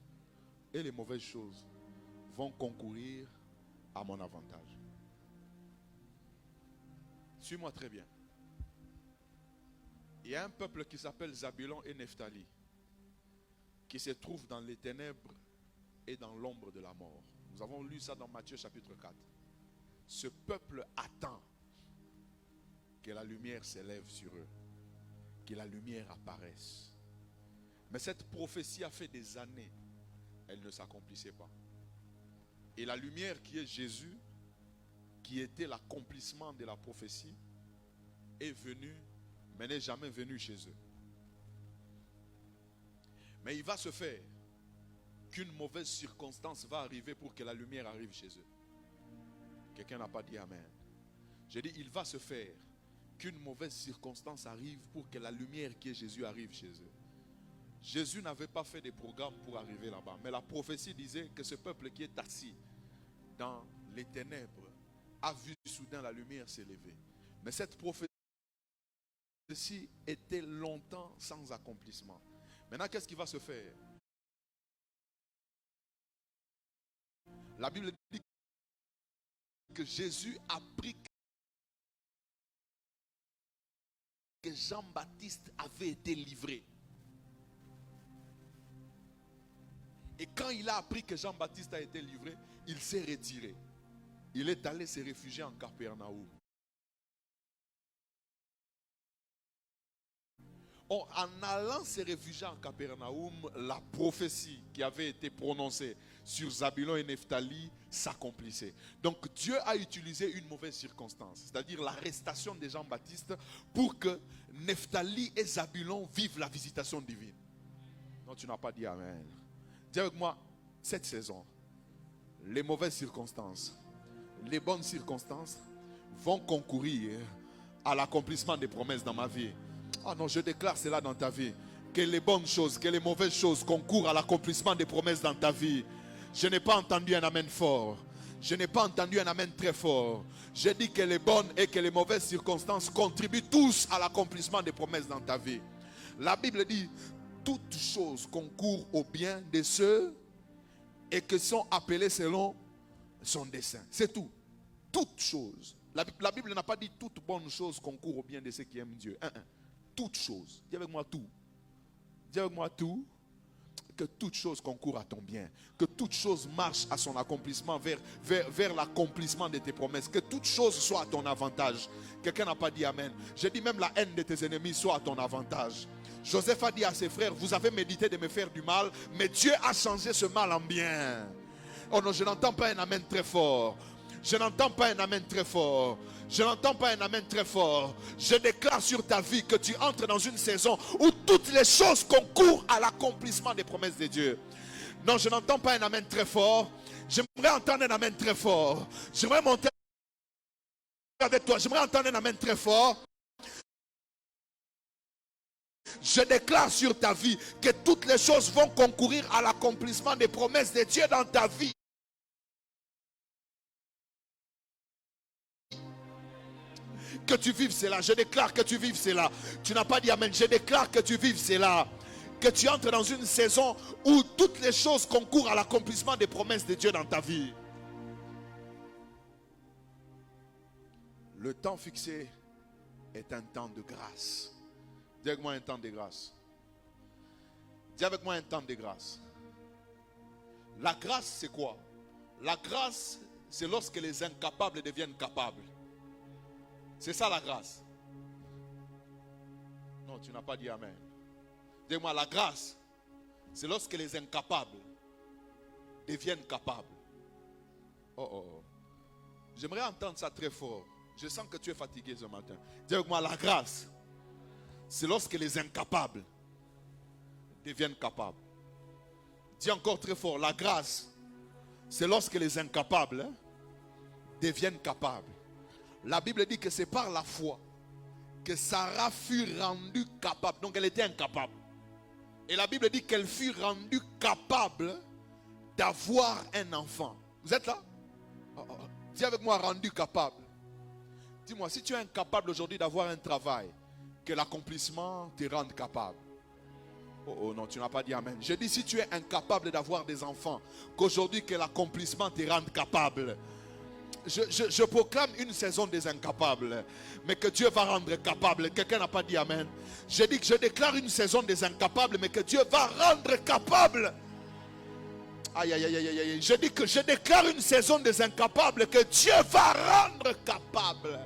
et les mauvaises choses vont concourir à mon avantage. Suis-moi très bien. Il y a un peuple qui s'appelle Zabulon et Nephtali, qui se trouve dans les ténèbres et dans l'ombre de la mort. Nous avons lu ça dans Matthieu chapitre 4. Ce peuple attend que la lumière s'élève sur eux, que la lumière apparaisse. Mais cette prophétie a fait des années, elle ne s'accomplissait pas. Et la lumière qui est Jésus, qui était l'accomplissement de la prophétie, est venu, mais n'est jamais venu chez eux. Mais il va se faire qu'une mauvaise circonstance va arriver pour que la lumière arrive chez eux. Quelqu'un n'a pas dit amen. J'ai dit, il va se faire qu'une mauvaise circonstance arrive pour que la lumière qui est Jésus arrive chez eux. Jésus n'avait pas fait de programme pour arriver là-bas. Mais la prophétie disait que ce peuple qui est assis dans les ténèbres a vu soudain la lumière s'élever. Mais cette prophétie était longtemps sans accomplissement. Maintenant, qu'est-ce qui va se faire? La Bible dit que Jésus a appris que Jean-Baptiste avait été livré. Et quand il a appris que Jean-Baptiste a été livré, il s'est retiré. Il est allé se réfugier en Capernaum. En allant se réfugier en Capernaum, la prophétie qui avait été prononcée sur Zabulon et Nephtali s'accomplissait. Donc Dieu a utilisé une mauvaise circonstance, c'est-à-dire l'arrestation de Jean-Baptiste, pour que Nephtali et Zabulon vivent la visitation divine. Non, tu n'as pas dit amen. Dis avec moi, cette saison, les mauvaises circonstances, les bonnes circonstances vont concourir à l'accomplissement des promesses dans ma vie. Oh non, je déclare cela dans ta vie. Que les bonnes choses, que les mauvaises choses concourent à l'accomplissement des promesses dans ta vie. Je n'ai pas entendu un amen fort. Je n'ai pas entendu un amen très fort. J'ai dit que les bonnes et que les mauvaises circonstances contribuent tous à l'accomplissement des promesses dans ta vie. La Bible dit, toutes choses concourent au bien de ceux et que sont appelés selon son dessein. C'est tout. Toutes choses. La Bible n'a pas dit toutes bonnes choses concourent au bien de ceux qui aiment Dieu. Toutes choses. Dis avec moi tout. Dis avec moi tout. Que toutes choses concourent à ton bien. Que toutes choses marchent à son accomplissement, vers l'accomplissement de tes promesses. Que toutes choses soient à ton avantage. Quelqu'un n'a pas dit amen. J'ai dit même la haine de tes ennemis soit à ton avantage. Joseph a dit à ses frères, vous avez médité de me faire du mal, mais Dieu a changé ce mal en bien. Oh non, je n'entends pas un amen très fort. Je n'entends pas un amen très fort. Je n'entends pas un amen très fort. Je déclare sur ta vie que tu entres dans une saison où toutes les choses concourent à l'accomplissement des promesses de Dieu. Non, je n'entends pas un amen très fort. J'aimerais entendre un amen très fort. J'aimerais monter avec toi. J'aimerais entendre un amen très fort. Je déclare sur ta vie que toutes les choses vont concourir à l'accomplissement des promesses de Dieu dans ta vie. Que tu vives cela. Je déclare que tu vives cela. Tu n'as pas dit amen. Je déclare que tu vives cela. Que tu entres dans une saison où toutes les choses concourent à l'accomplissement des promesses de Dieu dans ta vie. Le temps fixé est un temps de grâce. Dis avec moi un temps de grâce. Dis avec moi un temps de grâce. La grâce, c'est quoi? La grâce, c'est lorsque les incapables deviennent capables. C'est ça la grâce. Non, tu n'as pas dit amen. Dis-moi, la grâce, c'est lorsque les incapables deviennent capables. Oh. J'aimerais entendre ça très fort. Je sens que tu es fatigué ce matin. Dis avec moi, la grâce, c'est lorsque les incapables deviennent capables. Dis encore très fort, la grâce, c'est lorsque les incapables deviennent capables. La Bible dit que c'est par la foi que Sarah fut rendue capable. Donc elle était incapable. Et la Bible dit qu'elle fut rendue capable d'avoir un enfant. Vous êtes là? Dis avec moi, rendu capable. Dis-moi, si tu es incapable aujourd'hui d'avoir un travail, que l'accomplissement te rende capable. Oh non, tu n'as pas dit amen. Je dis, si tu es incapable d'avoir des enfants, qu'aujourd'hui que l'accomplissement te rende capable. Je proclame une saison des incapables, mais que Dieu va rendre capable. Quelqu'un n'a pas dit amen. Je dis que je déclare une saison des incapables, mais que Dieu va rendre capable. Aïe, aïe, aïe, aïe, aïe. Je dis que je déclare une saison des incapables, que Dieu va rendre capable.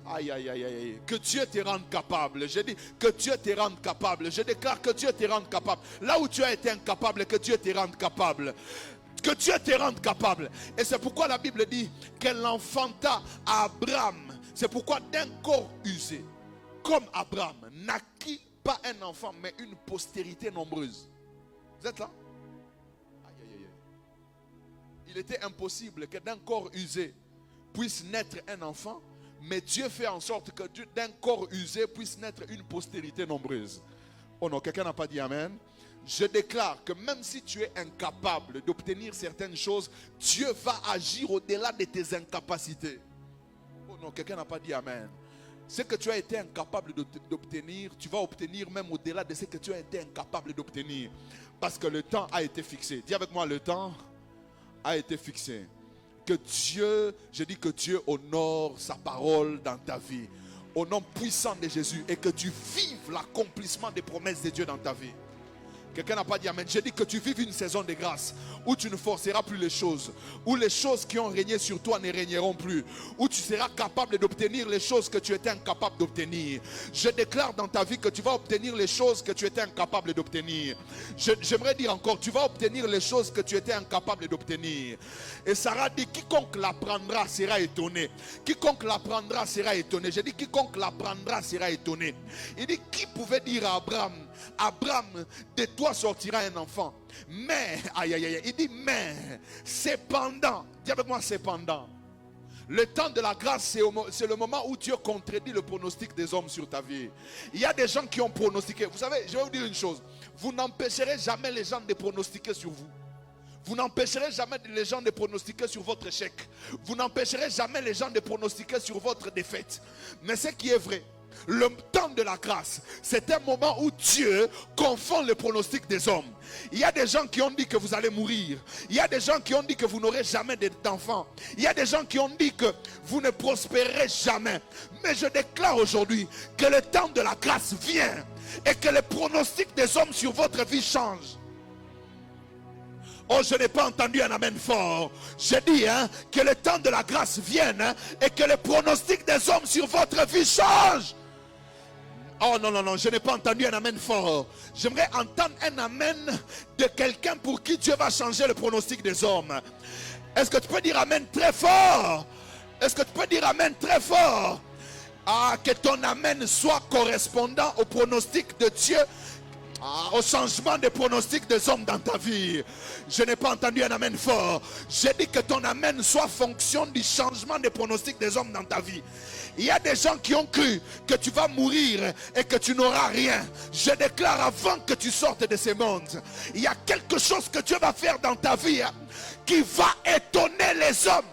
Aïe, aïe, aïe, aïe. Que Dieu te rende capable. Je dis que Dieu te rende capable. Je déclare que Dieu te rende capable. Là où tu as été incapable, que Dieu te rende capable. Que Dieu te rende capable. Et c'est pourquoi la Bible dit qu'elle enfanta à Abraham. C'est pourquoi d'un corps usé, comme Abraham, naquit pas un enfant, mais une postérité nombreuse. Vous êtes là? Aïe, aïe, aïe. Il était impossible que d'un corps usé puisse naître un enfant, mais Dieu fait en sorte que d'un corps usé puisse naître une postérité nombreuse. Oh non, quelqu'un n'a pas dit amen? Je déclare que même si tu es incapable d'obtenir certaines choses, Dieu va agir au-delà de tes incapacités. Oh non, quelqu'un n'a pas dit amen. Ce que tu as été incapable d'obtenir, tu vas obtenir même au-delà de ce que tu as été incapable d'obtenir. Parce que le temps a été fixé. Dis avec moi, le temps a été fixé. Que Dieu, je dis que Dieu honore sa parole dans ta vie. Au nom puissant de Jésus. Et que tu vives l'accomplissement des promesses de Dieu dans ta vie. Quelqu'un n'a pas dit amen. J'ai dit que tu vives une saison de grâce où tu ne forceras plus les choses, où les choses qui ont régné sur toi ne régneront plus, où tu seras capable d'obtenir les choses que tu étais incapable d'obtenir. Je déclare dans ta vie que tu vas obtenir les choses que tu étais incapable d'obtenir. J'aimerais dire encore, tu vas obtenir les choses que tu étais incapable d'obtenir. Et Sarah dit, quiconque l'apprendra sera étonné. Quiconque l'apprendra sera étonné. J'ai dit, quiconque l'apprendra sera étonné. Il dit, qui pouvait dire à Abraham, Abraham, de toi sortira un enfant. Mais, aïe aïe aïe, il dit mais, cependant, dis avec moi cependant, le temps de la grâce, c'est le moment où Dieu contredit le pronostic des hommes sur ta vie. Il y a des gens qui ont pronostiqué. Vous savez, je vais vous dire une chose. Vous n'empêcherez jamais les gens de pronostiquer sur vous. Vous n'empêcherez jamais les gens de pronostiquer sur votre échec. Vous n'empêcherez jamais les gens de pronostiquer sur votre défaite. Mais ce qui est vrai, le temps de la grâce, c'est un moment où Dieu confond le pronostic des hommes. Il y a des gens qui ont dit que vous allez mourir. Il y a des gens qui ont dit que vous n'aurez jamais d'enfants. Il y a des gens qui ont dit que vous ne prospérerez jamais. Mais je déclare aujourd'hui que le temps de la grâce vient et que le pronostic des hommes sur votre vie change. Oh, je n'ai pas entendu un amen fort. J'ai dit que le temps de la grâce vienne et que le pronostic des hommes sur votre vie change. Oh non, non, non, je n'ai pas entendu un amen fort. J'aimerais entendre un amen de quelqu'un pour qui Dieu va changer le pronostic des hommes. Est-ce que tu peux dire amen très fort? Est-ce que tu peux dire amen très fort? Ah, que ton amen soit correspondant au pronostic de Dieu, au changement des pronostics des hommes dans ta vie. Je n'ai pas entendu un amen fort. J'ai dit que ton amen soit fonction du changement des pronostics des hommes dans ta vie. Il y a des gens qui ont cru que tu vas mourir et que tu n'auras rien. Je déclare avant que tu sortes de ce monde, il y a quelque chose que Dieu va faire dans ta vie qui va étonner les hommes.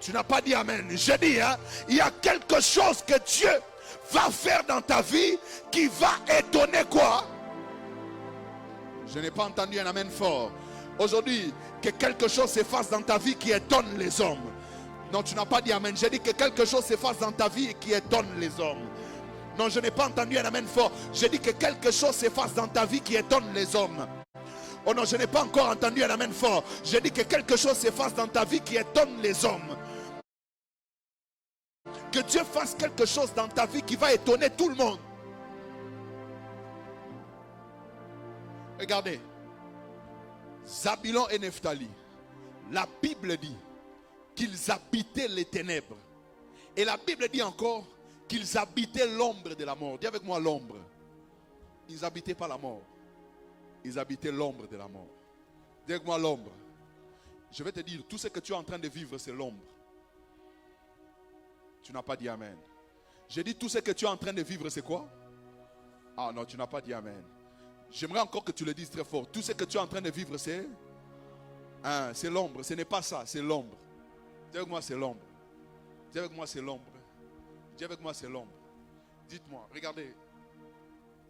Tu n'as pas dit amen. J'ai dit, il y a quelque chose que Dieu va faire dans ta vie qui va étonner quoi? Je n'ai pas entendu un amen fort. Aujourd'hui, que quelque chose s'efface dans ta vie qui étonne les hommes. Non, tu n'as pas dit amen. J'ai dit que quelque chose s'efface dans ta vie et qui étonne les hommes. Non, je n'ai pas entendu un amen fort. J'ai dit que quelque chose s'efface dans ta vie qui étonne les hommes. Oh non, je n'ai pas encore entendu un amen fort. J'ai dit que quelque chose s'efface dans ta vie qui étonne les hommes. Que Dieu fasse quelque chose dans ta vie qui va étonner tout le monde. Regardez. Zabulon et Nephtali. La Bible dit qu'ils habitaient les ténèbres. Et la Bible dit encore qu'ils habitaient l'ombre de la mort. Dis avec moi l'ombre. Ils n'habitaient pas la mort. Ils habitaient l'ombre de la mort. Dis avec moi l'ombre. Je vais te dire, tout ce que tu es en train de vivre, c'est l'ombre. Tu n'as pas dit amen. J'ai dit tout ce que tu es en train de vivre, c'est quoi? Ah non, tu n'as pas dit amen. J'aimerais encore que tu le dises très fort. Tout ce que tu es en train de vivre, c'est l'ombre. Ce n'est pas ça, c'est l'ombre. Dis avec moi, c'est l'ombre. Dis avec moi, c'est l'ombre. Dis avec moi, c'est l'ombre. Dites-moi, regardez.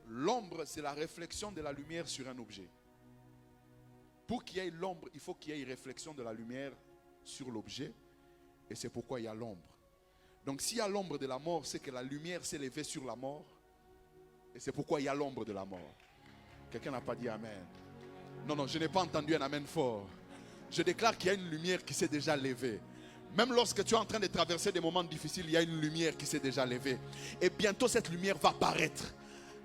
L'ombre, c'est la réflexion de la lumière sur un objet. Pour qu'il y ait l'ombre, il faut qu'il y ait une réflexion de la lumière sur l'objet. Et c'est pourquoi il y a l'ombre. Donc s'il y a l'ombre de la mort, c'est que la lumière s'est levée sur la mort. Et c'est pourquoi il y a l'ombre de la mort. Quelqu'un n'a pas dit amen. Non, non, je n'ai pas entendu un amen fort. Je déclare qu'il y a une lumière qui s'est déjà levée. Même lorsque tu es en train de traverser des moments difficiles, il y a une lumière qui s'est déjà levée. Et bientôt cette lumière va paraître.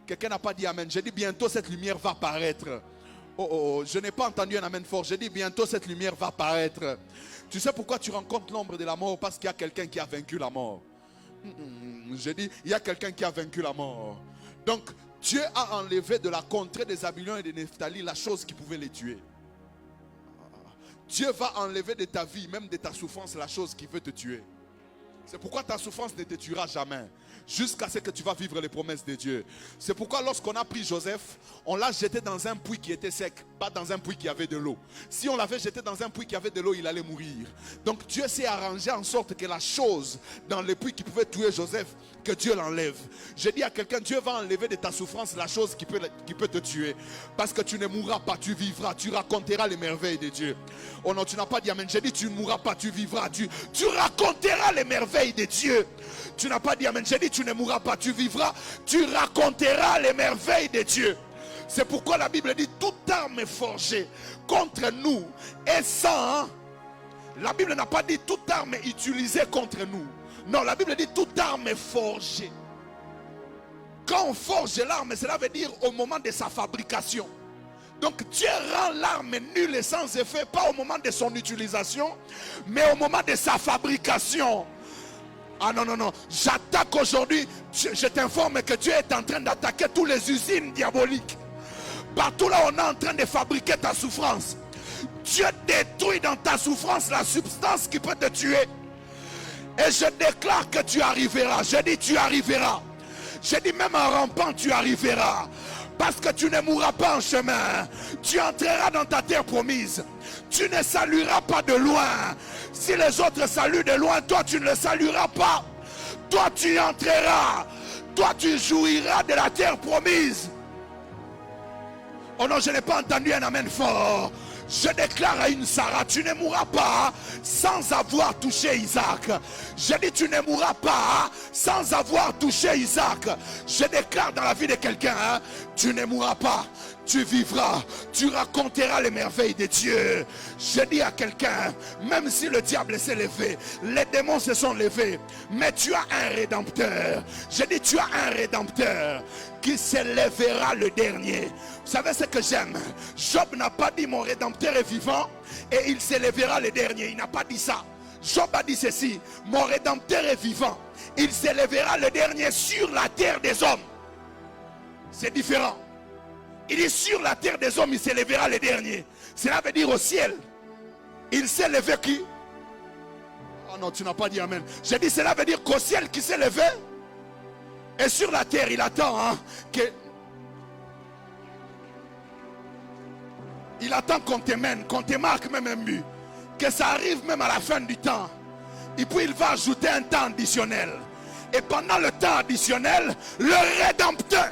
Quelqu'un n'a pas dit amen. J'ai dit bientôt cette lumière va paraître. Oh, oh, je n'ai pas entendu un amen fort. J'ai dit bientôt cette lumière va paraître. Tu sais pourquoi tu rencontres l'ombre de la mort? Parce qu'il y a quelqu'un qui a vaincu la mort. J'ai dit, il y a quelqu'un qui a vaincu la mort. Donc, Dieu a enlevé de la contrée des Zabulons et de Nephtali la chose qui pouvait les tuer. Dieu va enlever de ta vie, même de ta souffrance, la chose qui veut te tuer. C'est pourquoi ta souffrance ne te tuera jamais, jusqu'à ce que tu vas vivre les promesses de Dieu. C'est pourquoi lorsqu'on a pris Joseph, on l'a jeté dans un puits qui était sec, pas dans un puits qui avait de l'eau. Si on l'avait jeté dans un puits qui avait de l'eau, il allait mourir. Donc Dieu s'est arrangé en sorte que la chose dans le puits qui pouvait tuer Joseph, que Dieu l'enlève. Je dis à quelqu'un, Dieu va enlever de ta souffrance la chose qui peut te tuer. Parce que tu ne mourras pas, tu vivras, tu raconteras les merveilles de Dieu. Oh non, tu n'as pas dit amen. J'ai dit tu ne mourras pas, tu vivras, tu raconteras les merveilles de Dieu. Tu n'as pas dit amen. J'ai dit tu ne mourras pas, tu vivras, tu raconteras les merveilles de Dieu. C'est pourquoi la Bible dit toute arme forgée contre nous est sans. La Bible n'a pas dit toute arme utilisée contre nous. Non, la Bible dit toute arme est forgée. Quand on forge l'arme, cela veut dire au moment de sa fabrication. Donc Dieu rend l'arme nulle et sans effet, pas au moment de son utilisation, mais au moment de sa fabrication. Ah non, non, non. J'attaque aujourd'hui, je t'informe que Dieu est en train d'attaquer toutes les usines diaboliques. Partout là, on est en train de fabriquer ta souffrance. Dieu détruit dans ta souffrance la substance qui peut te tuer. Et je déclare que tu arriveras. Je dis tu arriveras. Je dis même en rampant tu arriveras. Parce que tu ne mourras pas en chemin. Tu entreras dans ta terre promise. Tu ne salueras pas de loin. Si les autres saluent de loin, toi tu ne le salueras pas. Toi tu y entreras. Toi tu jouiras de la terre promise. Oh non, je n'ai pas entendu un amen fort. Je déclare à une Sarah, tu ne mourras pas sans avoir touché Isaac. Je dis, tu ne mourras pas sans avoir touché Isaac. Je déclare dans la vie de quelqu'un, tu ne mourras pas, tu vivras, tu raconteras les merveilles de Dieu. Je dis à quelqu'un, même si le diable s'est levé, les démons se sont levés, mais tu as un rédempteur. Je dis, tu as un rédempteur qui se lèvera le dernier. Vous savez ce que j'aime? Job n'a pas dit mon rédempteur est vivant et il se lèvera le dernier. Il n'a pas dit ça. Job a dit ceci, mon rédempteur est vivant. Il se lèvera le dernier sur la terre des hommes. C'est différent. Il dit sur la terre des hommes, il se lèvera le dernier. Cela veut dire au ciel. Il s'est levé qui? Oh non, tu n'as pas dit amen. J'ai dit cela veut dire qu'au ciel qui s'est levé. Et sur la terre, il attend que... Il attend qu'on te mène, qu'on te marque même un but. Que ça arrive même à la fin du temps. Et puis il va ajouter un temps additionnel. Et pendant le temps additionnel, le rédempteur.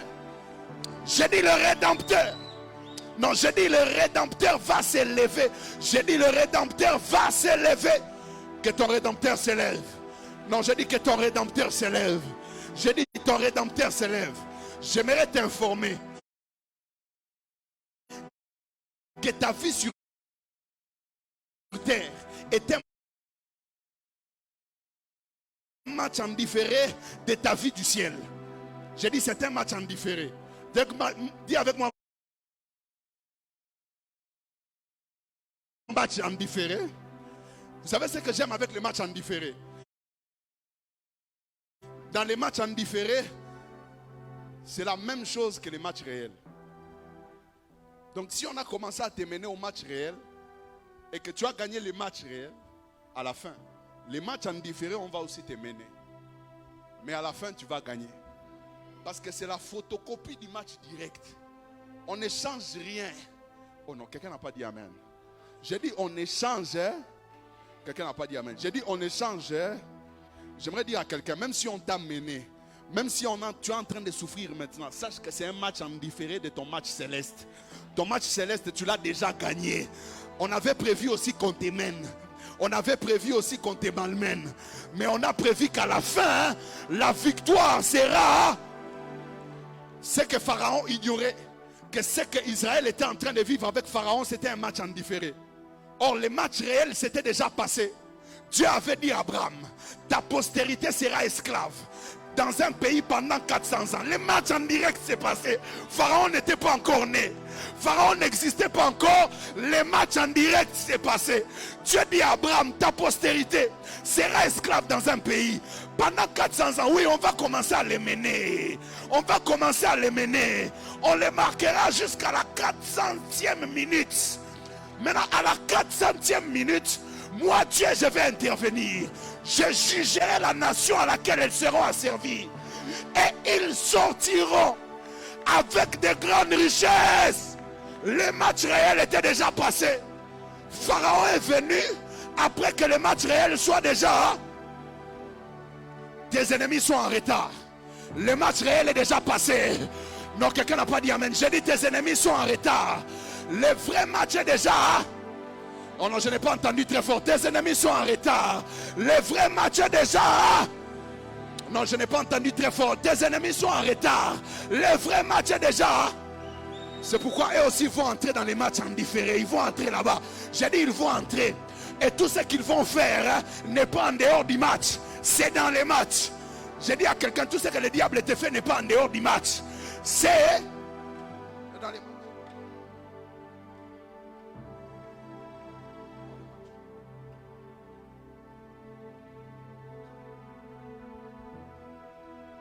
J'ai dit le rédempteur. Non, j'ai dit le rédempteur va s'élever. J'ai dit le rédempteur va s'élever. Que ton rédempteur s'élève. Non, j'ai dit que ton rédempteur s'élève. J'ai dit que ton rédempteur s'élève. J'aimerais t'informer que ta vie sur terre est un match en différé de ta vie du ciel. J'ai dit c'est un match en différé. Dis avec moi. Match en différé. Vous savez ce que j'aime avec le match en différé? Dans les matchs en différé, c'est la même chose que les matchs réels. Donc si on a commencé à te mener au match réel et que tu as gagné les matchs réels, à la fin, les matchs en différé, on va aussi te mener. Mais à la fin, tu vas gagner. Parce que c'est la photocopie du match direct. On n'échange rien. Oh non, quelqu'un n'a pas dit amen. J'ai dit on échange. Quelqu'un n'a pas dit amen. J'ai dit on échange. J'aimerais dire à quelqu'un, même si on t'a mené, même si tu es en train de souffrir maintenant, sache que c'est un match en différé de ton match céleste. Ton match céleste, tu l'as déjà gagné. On avait prévu aussi qu'on te mène. On avait prévu aussi qu'on te malmène. Mais on a prévu qu'à la fin, la victoire sera ce que Pharaon ignorait. Que ce que Israël était en train de vivre avec Pharaon, c'était un match en différé. Or, les matchs réels, c'était déjà passé. Dieu avait dit à Abraham, ta postérité sera esclave. dans un pays pendant 400 ans. Les matchs en direct s'est passé. Pharaon n'était pas encore né. Pharaon n'existait pas encore. Les matchs en direct s'est passé. Dieu dit à Abraham, ta postérité sera esclave dans un pays. Pendant 400 ans, oui, on va commencer à les mener. On va commencer à les mener. On les marquera jusqu'à la 400e minute. Maintenant, à la 400e minute, moi, Dieu, je vais intervenir. Je jugerai la nation à laquelle elles seront asservies. Et ils sortiront avec de grandes richesses. Le match réel était déjà passé. Pharaon est venu après que le match réel soit déjà. Tes ennemis sont en retard. Le match réel est déjà passé. Non, quelqu'un n'a pas dit amen. J'ai dit tes ennemis sont en retard. Le vrai match est déjà. Oh non, je n'ai pas entendu très fort. Tes ennemis sont en retard. Le vrai match est déjà. Non, je n'ai pas entendu très fort. Tes ennemis sont en retard. Le vrai match est déjà. C'est pourquoi eux aussi vont entrer dans les matchs en différé. Ils vont entrer là-bas. J'ai dit ils vont entrer. Et tout ce qu'ils vont faire n'est pas en dehors du match. C'est dans les matchs. J'ai dit à quelqu'un, tout ce que le diable te fait n'est pas en dehors du match. C'est dans les matchs.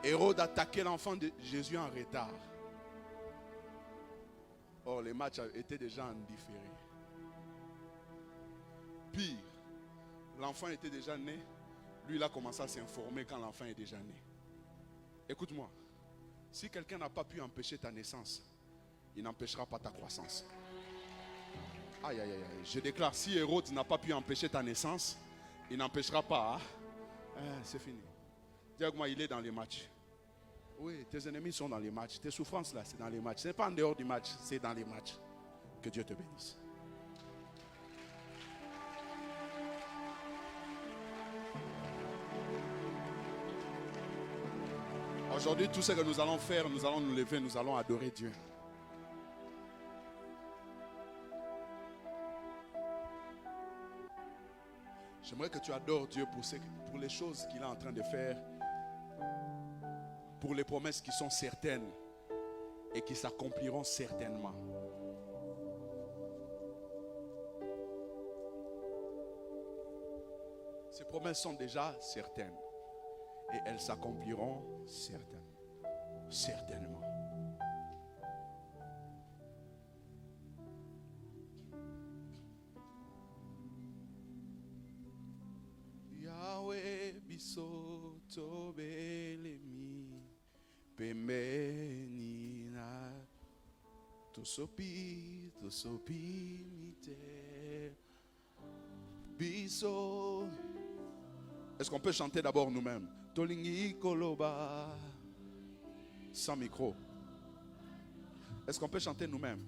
Hérode attaquait l'enfant de Jésus en retard. Or, les matchs étaient déjà en différé. Pire, l'enfant était déjà né. Lui, il a commencé à s'informer quand l'enfant est déjà né. Écoute-moi. Si quelqu'un n'a pas pu empêcher ta naissance, il n'empêchera pas ta croissance. Aïe, aïe, aïe. Je déclare, si Hérode n'a pas pu empêcher ta naissance, il n'empêchera pas. C'est fini. Dis-moi, il est dans les matchs. Oui, tes ennemis sont dans les matchs. Tes souffrances là, c'est dans les matchs. Ce n'est pas en dehors du match, c'est dans les matchs. Que Dieu te bénisse. Aujourd'hui, tout ce que nous allons faire, nous allons nous lever, nous allons adorer Dieu. J'aimerais que tu adores Dieu pour les choses qu'il est en train de faire, pour les promesses qui sont certaines et qui s'accompliront certainement. Ces promesses sont déjà certaines et elles s'accompliront certainement. Yahweh bisoto belemi pemenina tosopi mite biso. Est-ce qu'on peut chanter d'abord nous-mêmes? Tolingi koloba. Sans micro. Est-ce qu'on peut chanter nous-mêmes?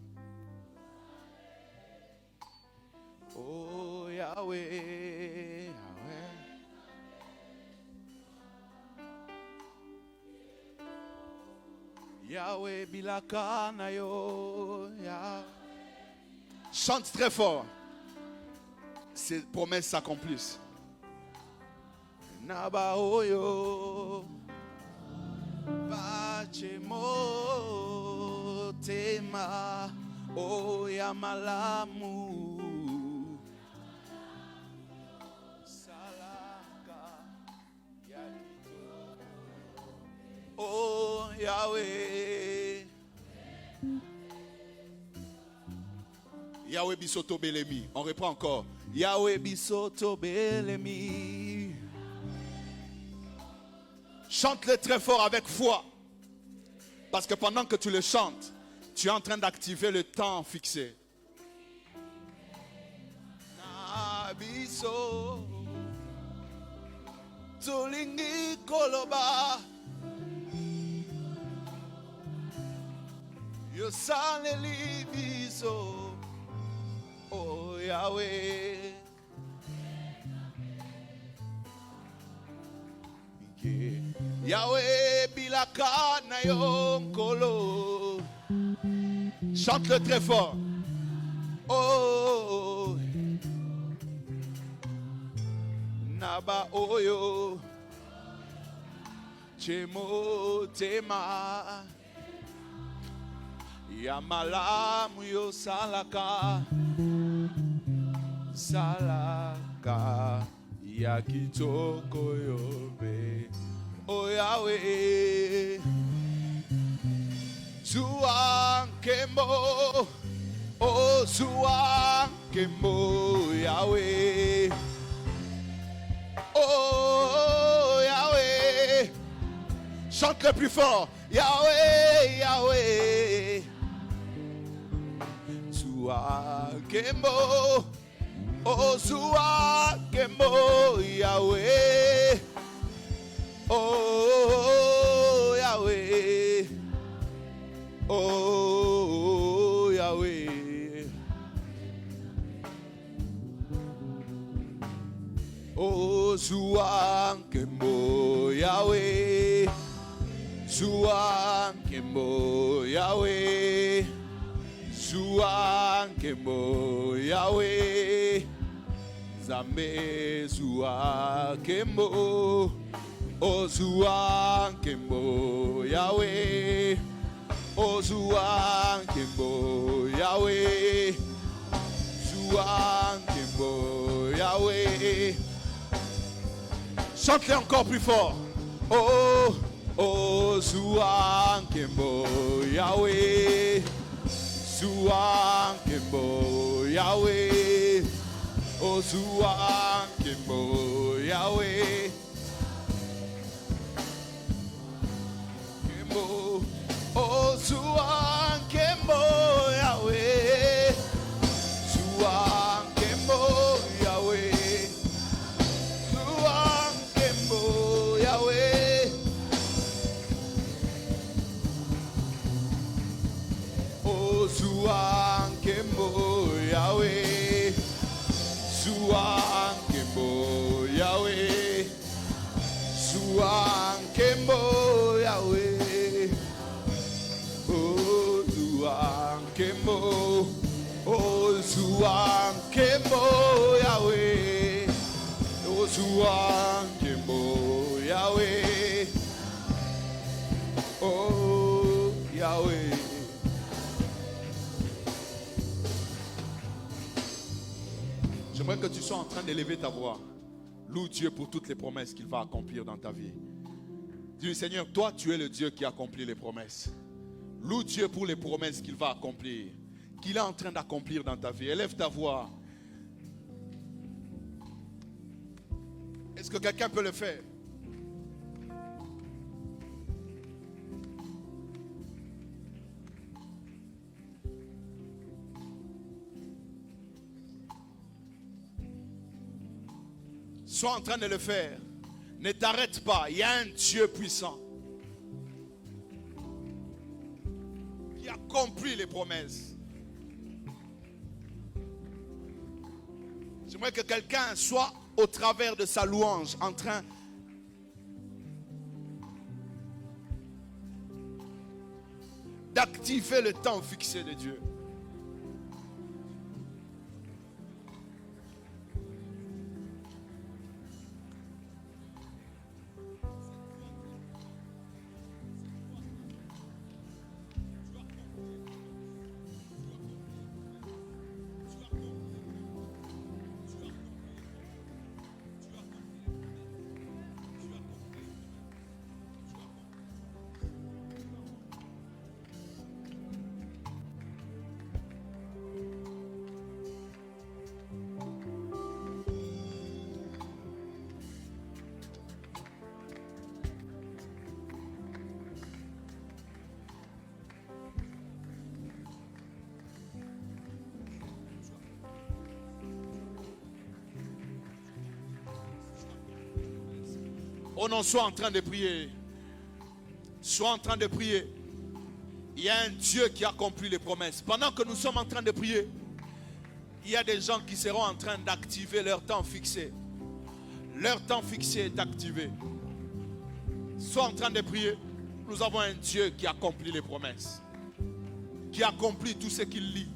Oh Yahweh, Yahweh. Yahweh bilakana yo. Chante très fort. Ces promesses s'accomplissent. Naba oyo Bachemo tema oya malamu salaka yalito. Oh Yahweh, Yahweh bisoto belemi. On reprend encore. Yahweh bisoto belemi. Chante-le très fort avec foi. Parce que pendant que tu le chantes, tu es en train d'activer le temps fixé. Nabiso Tolingi koloba Yosaneli biso. Oh Yahweh, Yahweh bilaka na yo nkolo. Chante-le très fort. Oh Naba oyo Chemotema Yamalamu yo salaka Salaka Yakitoko yobe O Yahweh Suan kemo O suan kemo Yahweh Oh Yahweh Chante le plus fort Yahweh Yahweh Suan kemo Oh suan kemo Yahweh Oh Yahweh Oh Yahweh Oh suan kemo Yahweh Suan kemo Yahweh Suan kemo Yahweh Zambe suan kemo O suan kemo Yahweh O suan kemo Yahweh Suan kemo Yahweh Chante-le encore plus fort. Oh, oh, suan kemo Yahweh. Suan kemo Yahweh. Oh, suan kemo Yahweh. Kemo. Oh, suan kemo Yahweh. Suan kemo Yahweh. Yahweh, oh suan kemo Yahweh, suan kemo Yahweh, suan kemo Yahweh, oh suan kemo, oh suan kemo Yahweh, oh suan kemo Yahweh, oh Yahweh. J'aimerais que tu sois en train d'élever ta voix. Loue Dieu pour toutes les promesses qu'il va accomplir dans ta vie. Dis, Seigneur, toi tu es le Dieu qui accomplit les promesses. Loue Dieu pour les promesses qu'il va accomplir, qu'il est en train d'accomplir dans ta vie. Élève ta voix. Est-ce que quelqu'un peut le faire? Sois en train de le faire. Ne t'arrête pas. Il y a un Dieu puissant qui accomplit les promesses. J'aimerais que quelqu'un soit au travers de sa louange en train d'activer le temps fixé de Dieu. Oh non, sois en train de prier. Sois en train de prier. Il y a un Dieu qui accomplit les promesses. Pendant que nous sommes en train de prier, il y a des gens qui seront en train d'activer leur temps fixé. Leur temps fixé est activé. Sois en train de prier. Nous avons un Dieu qui accomplit les promesses, qui accomplit tout ce qu'il lit.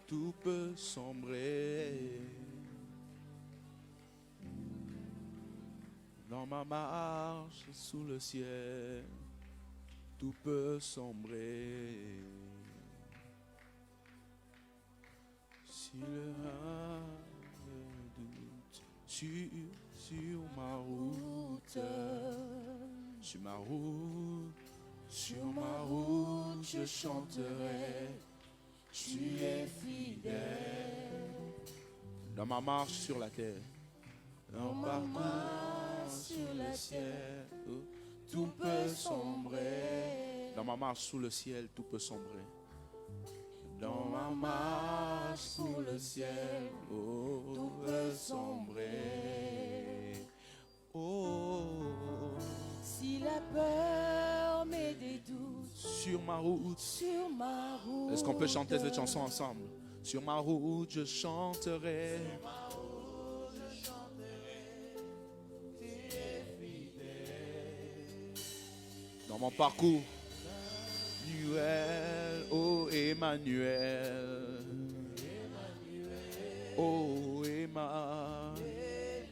tout peut sombrer. Dans ma marche sous le ciel, tout peut sombrer. Si le doute sur ma route, sur ma route, je chanterai. Tu es fidèle. Dans ma marche sur la terre, dans ma marche sur le ciel, tout peut sombrer. Dans ma marche sous le ciel, tout peut sombrer. Dans ma marche sous le ciel, tout peut sombrer. Oh, si la peur met des doutes sur ma route, est-ce qu'on peut chanter cette chanson ensemble? Sur ma route, je chanterai. Dans mon parcours, Emmanuel, oh Emmanuel, oh Emmanuel,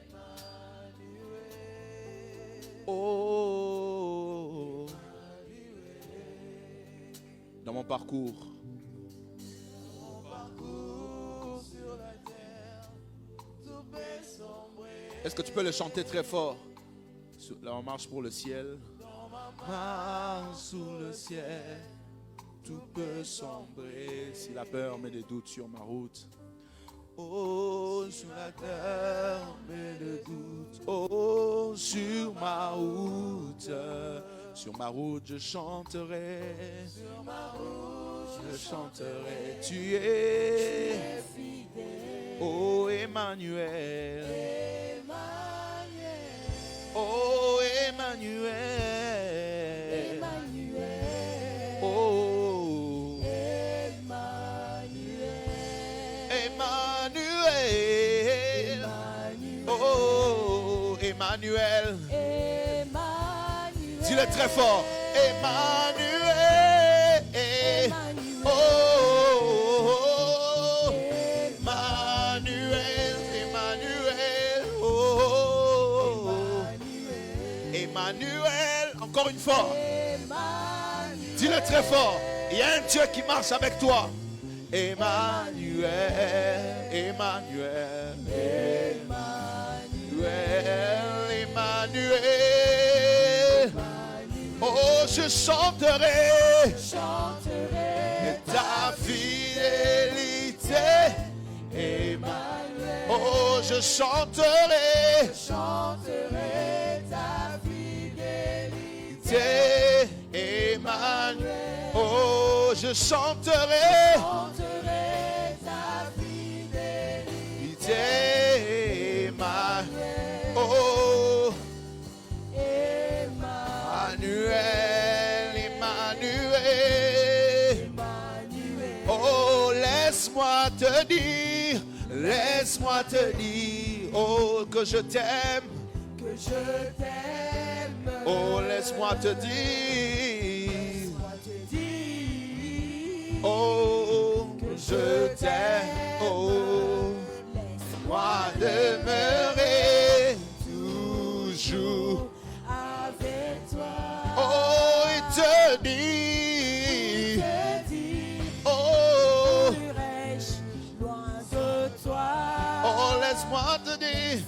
oh. Dans mon parcours sur la terre, tout peut sombrer. Est-ce que tu peux le chanter très fort? Là, on marche pour le ciel. Sous le ciel, tout peut sombrer. Si la peur met des doutes sur ma route, oh, sur la terre met des doutes. Oh, sur ma route je chanterai. Sur ma route je chanterai. Tu es fidèle, oh Emmanuel, oh Emmanuel. Emmanuel, dis-le très fort. Emmanuel, oh, Emmanuel, Emmanuel, oh, Emmanuel. Encore une fois, dis-le très fort. Il y a un Dieu qui marche avec toi. Emmanuel, Emmanuel, Emmanuel, oh, je chanterai ta fidélité, Emmanuel. Oh, je chanterai ta fidélité, Emmanuel. Oh, je chanterai ta fidélité, Emmanuel. Oh, Emmanuel, Emmanuel. Oh, laisse-moi te dire, oh, que je t'aime, oh, laisse-moi te dire, oh, que je t'aime, oh, laisse-moi demeurer toujours avec toi. Oh, et te dire, oh, loin de toi. Oh, laisse-moi te dire,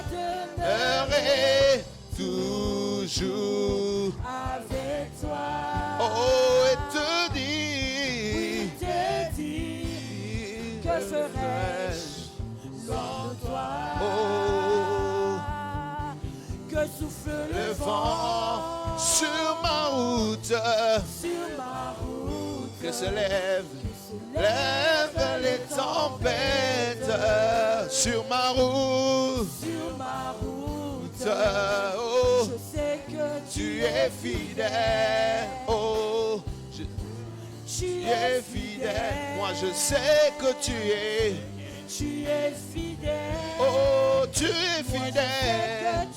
demeurer toujours avec toi. Oh, et te dire, que ferais-je loin de toi? Oh, que souffle le vent sur ma route, que se lèvent les tempêtes sur ma route, oh, je sais que tu es fidèle, oh, tu es fidèle, moi je sais que tu es fidèle, oh, tu es fidèle,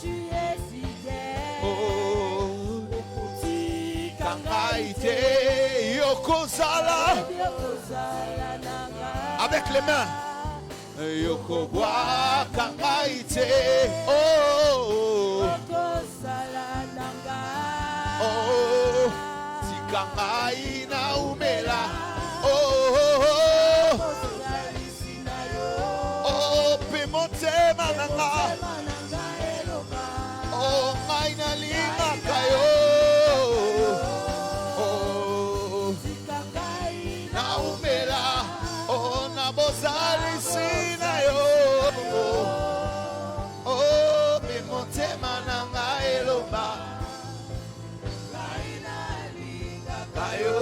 oh, Kangaite Yokozala. avec les mains. Yokoboa kangaite. Oh, oh, tikangai na umela. Oh, oh, pemote mananga. Oh, maina lima kayo. Oh, na umela. Oh, na bozali sinayo. Oh, pemote mananga eloba. Kayo,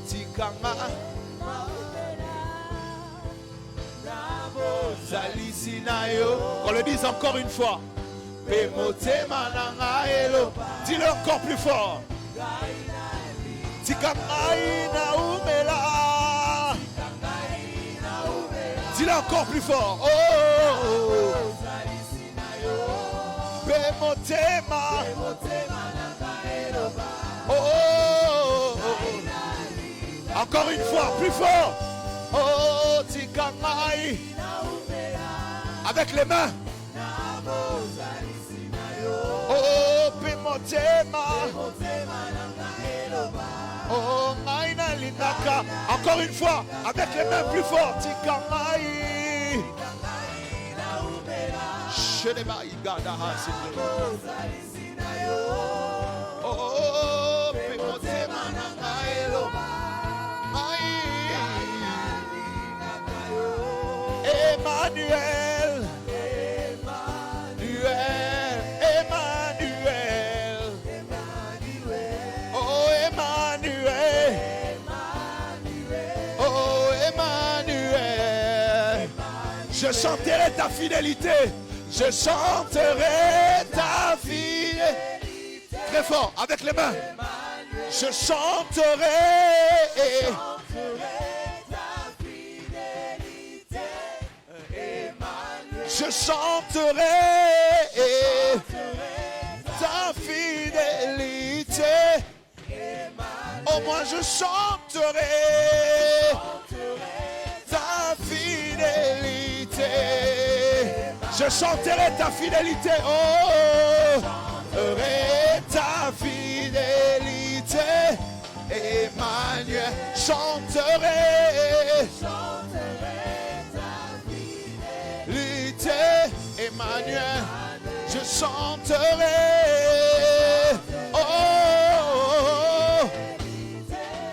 tikanga. Qu'on le dise encore une fois. Dis-le encore plus fort. Dis-le encore plus fort. Oh, oh, encore une fois, plus fort. Oh, tikangai. Avec les mains. Oh, pemotema. Oh, maina linaka. Encore une fois, avec les mains plus fort. Tikangai. Shenema igada hasile. Oh, pemotema nangaelo. Emmanuel, Emmanuel, oh Emmanuel, oh Emmanuel, je chanterai ta fidélité, je chanterai ta fidélité, très fort, avec les mains, je chanterai. Je chanterai ta fidélité. Oh, moi je chanterai ta fidélité. Je chanterai ta fidélité. Oh, chanterai ta fidélité. Emmanuel, chanterai. Emmanuel, je chanterai. Oh,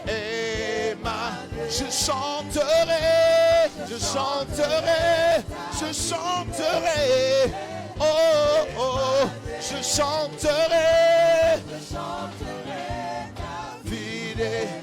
Emmanuel, je chanterai, je chanterai, je chanterai. Oh, oh, je chanterai. Fidèle.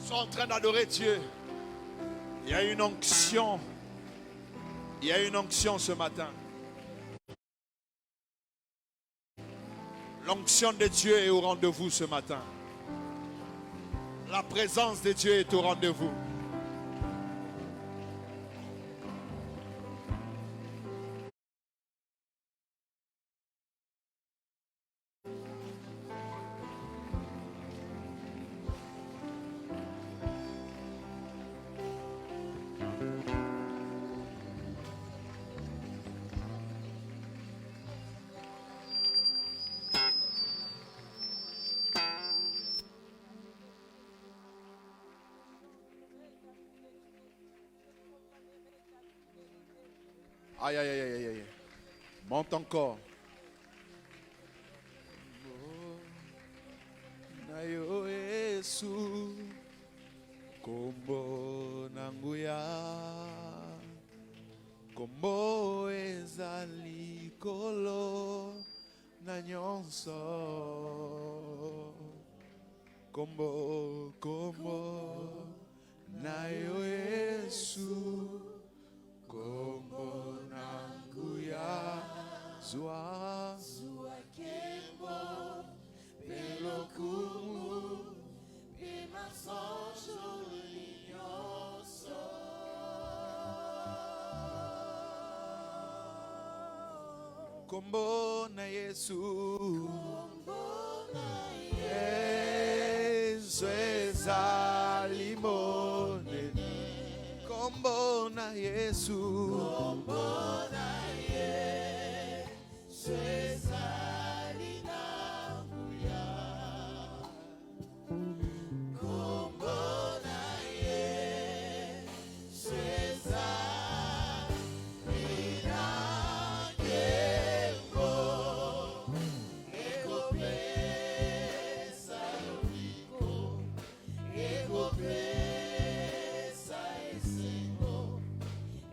Sont en train d'adorer Dieu. Il y a une onction. Il y a une onction ce matin. L'onction de Dieu est au rendez-vous ce matin. La présence de Dieu est au rendez-vous. Aïe, aïe, aïe, aïe, aïe. Monte encore. Nayo Yesu, kombo nanguya, kombo ezali kolo na nyonso. Kombo, kombo, nayo Yesu, kombo nanguya, zwa, Zua kembo, pelo kumu, bima sonjo linyoso. kombo na Yesu, Kombo na Yesu ezali monene. Kombo na Yesu, Kombo na Yesu ezali na nguya. Kombo na Yesu ezali na nkembo. Ekopesa lobiko, ekopesa esengo,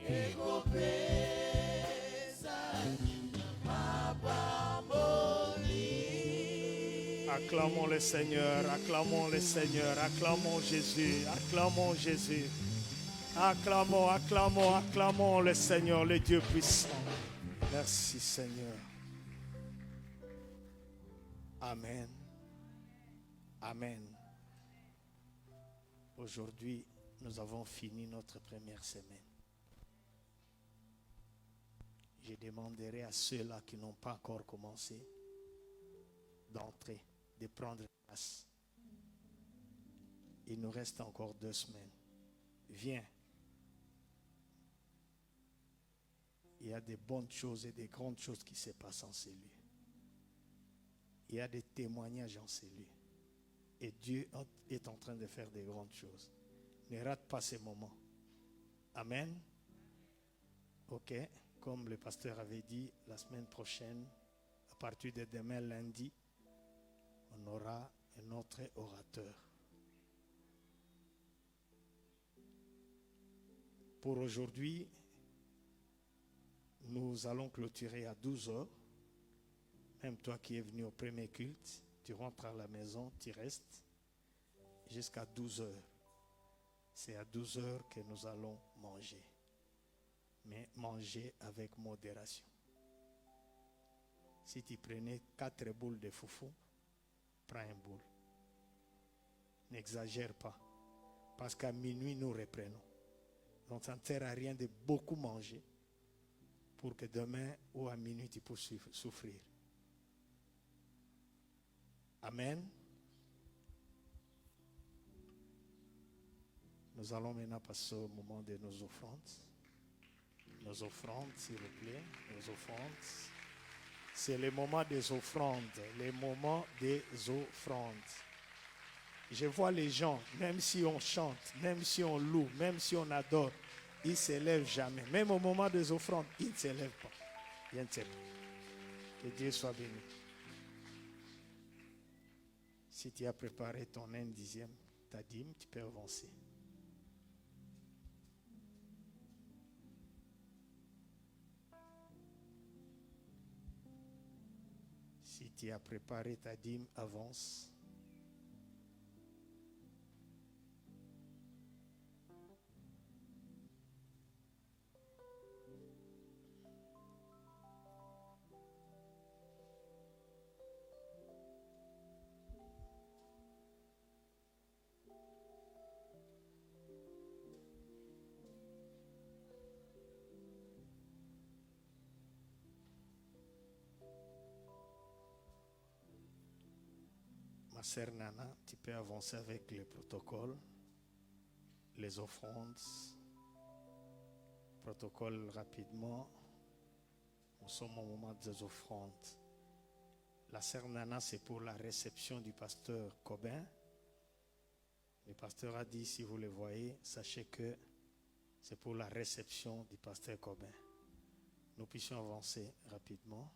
ekopesa mapamboli. Acclamons le Seigneur, acclamons le Seigneur, acclamons Jésus, acclamons Jésus. Acclamons, acclamons, acclamons le Seigneur, le Dieu puissant. Merci Seigneur. Amen. Amen. Aujourd'hui, nous avons fini notre première semaine. Je demanderai à ceux-là qui n'ont pas encore commencé d'entrer, de prendre place. Il nous reste encore 2 semaines. Viens. Il y a des bonnes choses et des grandes choses qui se passent en ces lieux. Il y a des témoignages en ces lieux. Et Dieu est en train de faire des grandes choses. Ne rate pas ces moments. Amen. Ok. Comme le pasteur avait dit, la semaine prochaine, à partir de demain lundi, on aura un autre orateur. Pour aujourd'hui, nous allons clôturer à 12h. Même toi qui es venu au premier culte, tu rentres à la maison, tu restes jusqu'à 12h. C'est à 12h que nous allons manger. Mais manger avec modération. Si tu prenais 4 boules de foufou, prends une boule. N'exagère pas. Parce qu'à minuit, nous reprenons. Donc ça ne sert à rien de beaucoup manger pour que demain ou à minuit, tu puisses souffrir. Amen. Nous allons maintenant passer au moment de nos offrandes. Nos offrandes, s'il vous plaît. Nos offrandes. C'est le moment des offrandes. Le moment des offrandes. Je vois les gens, même si on chante, même si on loue, même si on adore, ils ne se lèvent jamais. Même au moment des offrandes, ils ne se lèvent pas. Il y a un type. Que Dieu soit béni. Si tu as préparé ton 1/10, ta dîme, tu peux avancer. Si tu as préparé ta dîme, avance. Ma sœur Nana, tu peux avancer avec les protocoles, les offrandes. Protocole rapidement. Nous sommes au moment des offrandes. La sœur Nana, c'est pour la réception du pasteur Cobin. Le pasteur a dit, si vous le voyez, sachez que c'est pour la réception du pasteur Cobin. nous puissions avancer rapidement.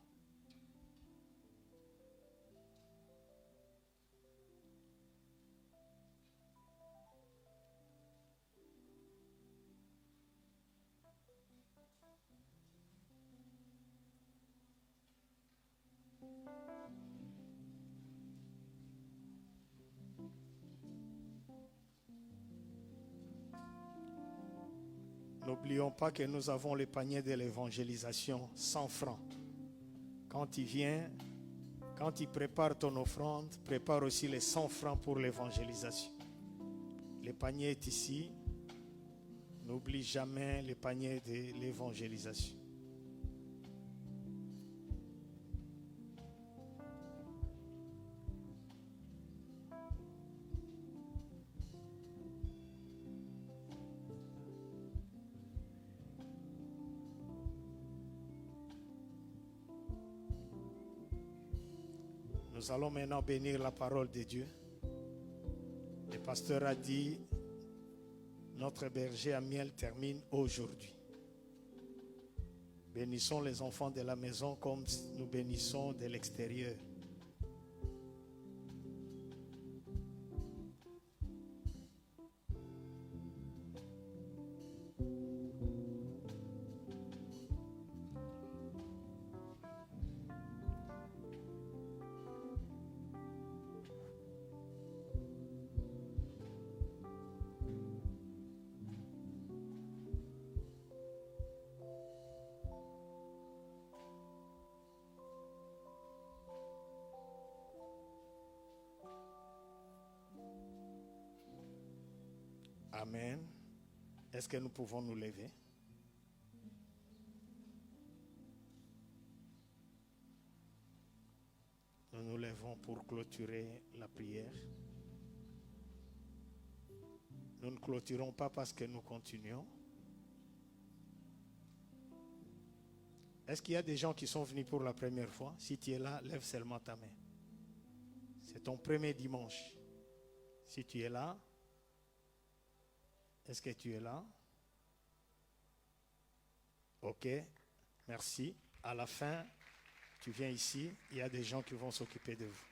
N'oublions pas que nous avons le panier de l'évangélisation 100 francs. Quand il vient, quand il prépare ton offrande, prépare aussi les 100 francs pour l'évangélisation. Le panier est ici. N'oublie jamais le panier de l'évangélisation. Nous allons maintenant bénir la parole de Dieu. Le pasteur a dit, notre berger à miel termine aujourd'hui. Bénissons les enfants de la maison comme nous bénissons de l'extérieur. Amen. Est-ce que nous pouvons nous lever? Nous nous levons pour clôturer la prière. Nous ne clôturons pas parce que nous continuons. Est-ce qu'il y a des gens qui sont venus pour la première fois? Si tu es là, lève seulement ta main. C'est ton premier dimanche. Si tu es là, est-ce que tu es là? Ok, merci. À la fin, tu viens ici, il y a des gens qui vont s'occuper de vous.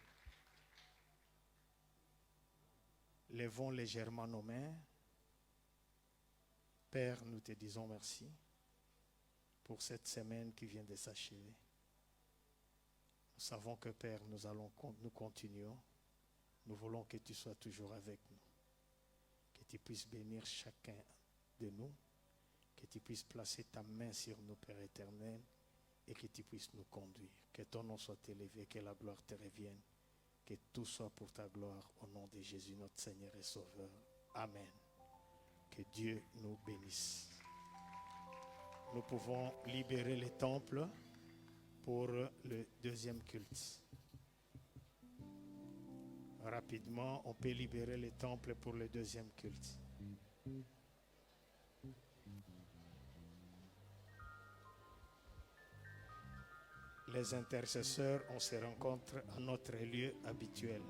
Levons légèrement nos mains. Père, nous te disons merci pour cette semaine qui vient de s'achever. Nous savons que Père, nous continuons. Nous voulons que tu sois toujours avec nous. Que tu puisses bénir chacun de nous. Que tu puisses placer ta main sur nous, Père éternel. Et que tu puisses nous conduire. Que ton nom soit élevé, que la gloire te revienne. Que tout soit pour ta gloire au nom de Jésus, notre Seigneur et Sauveur. Amen. Que Dieu nous bénisse. Nous pouvons libérer les temples pour le deuxième culte. Rapidement, on peut libérer les temples pour le deuxième culte. Les intercesseurs, on se rencontre à notre lieu habituel.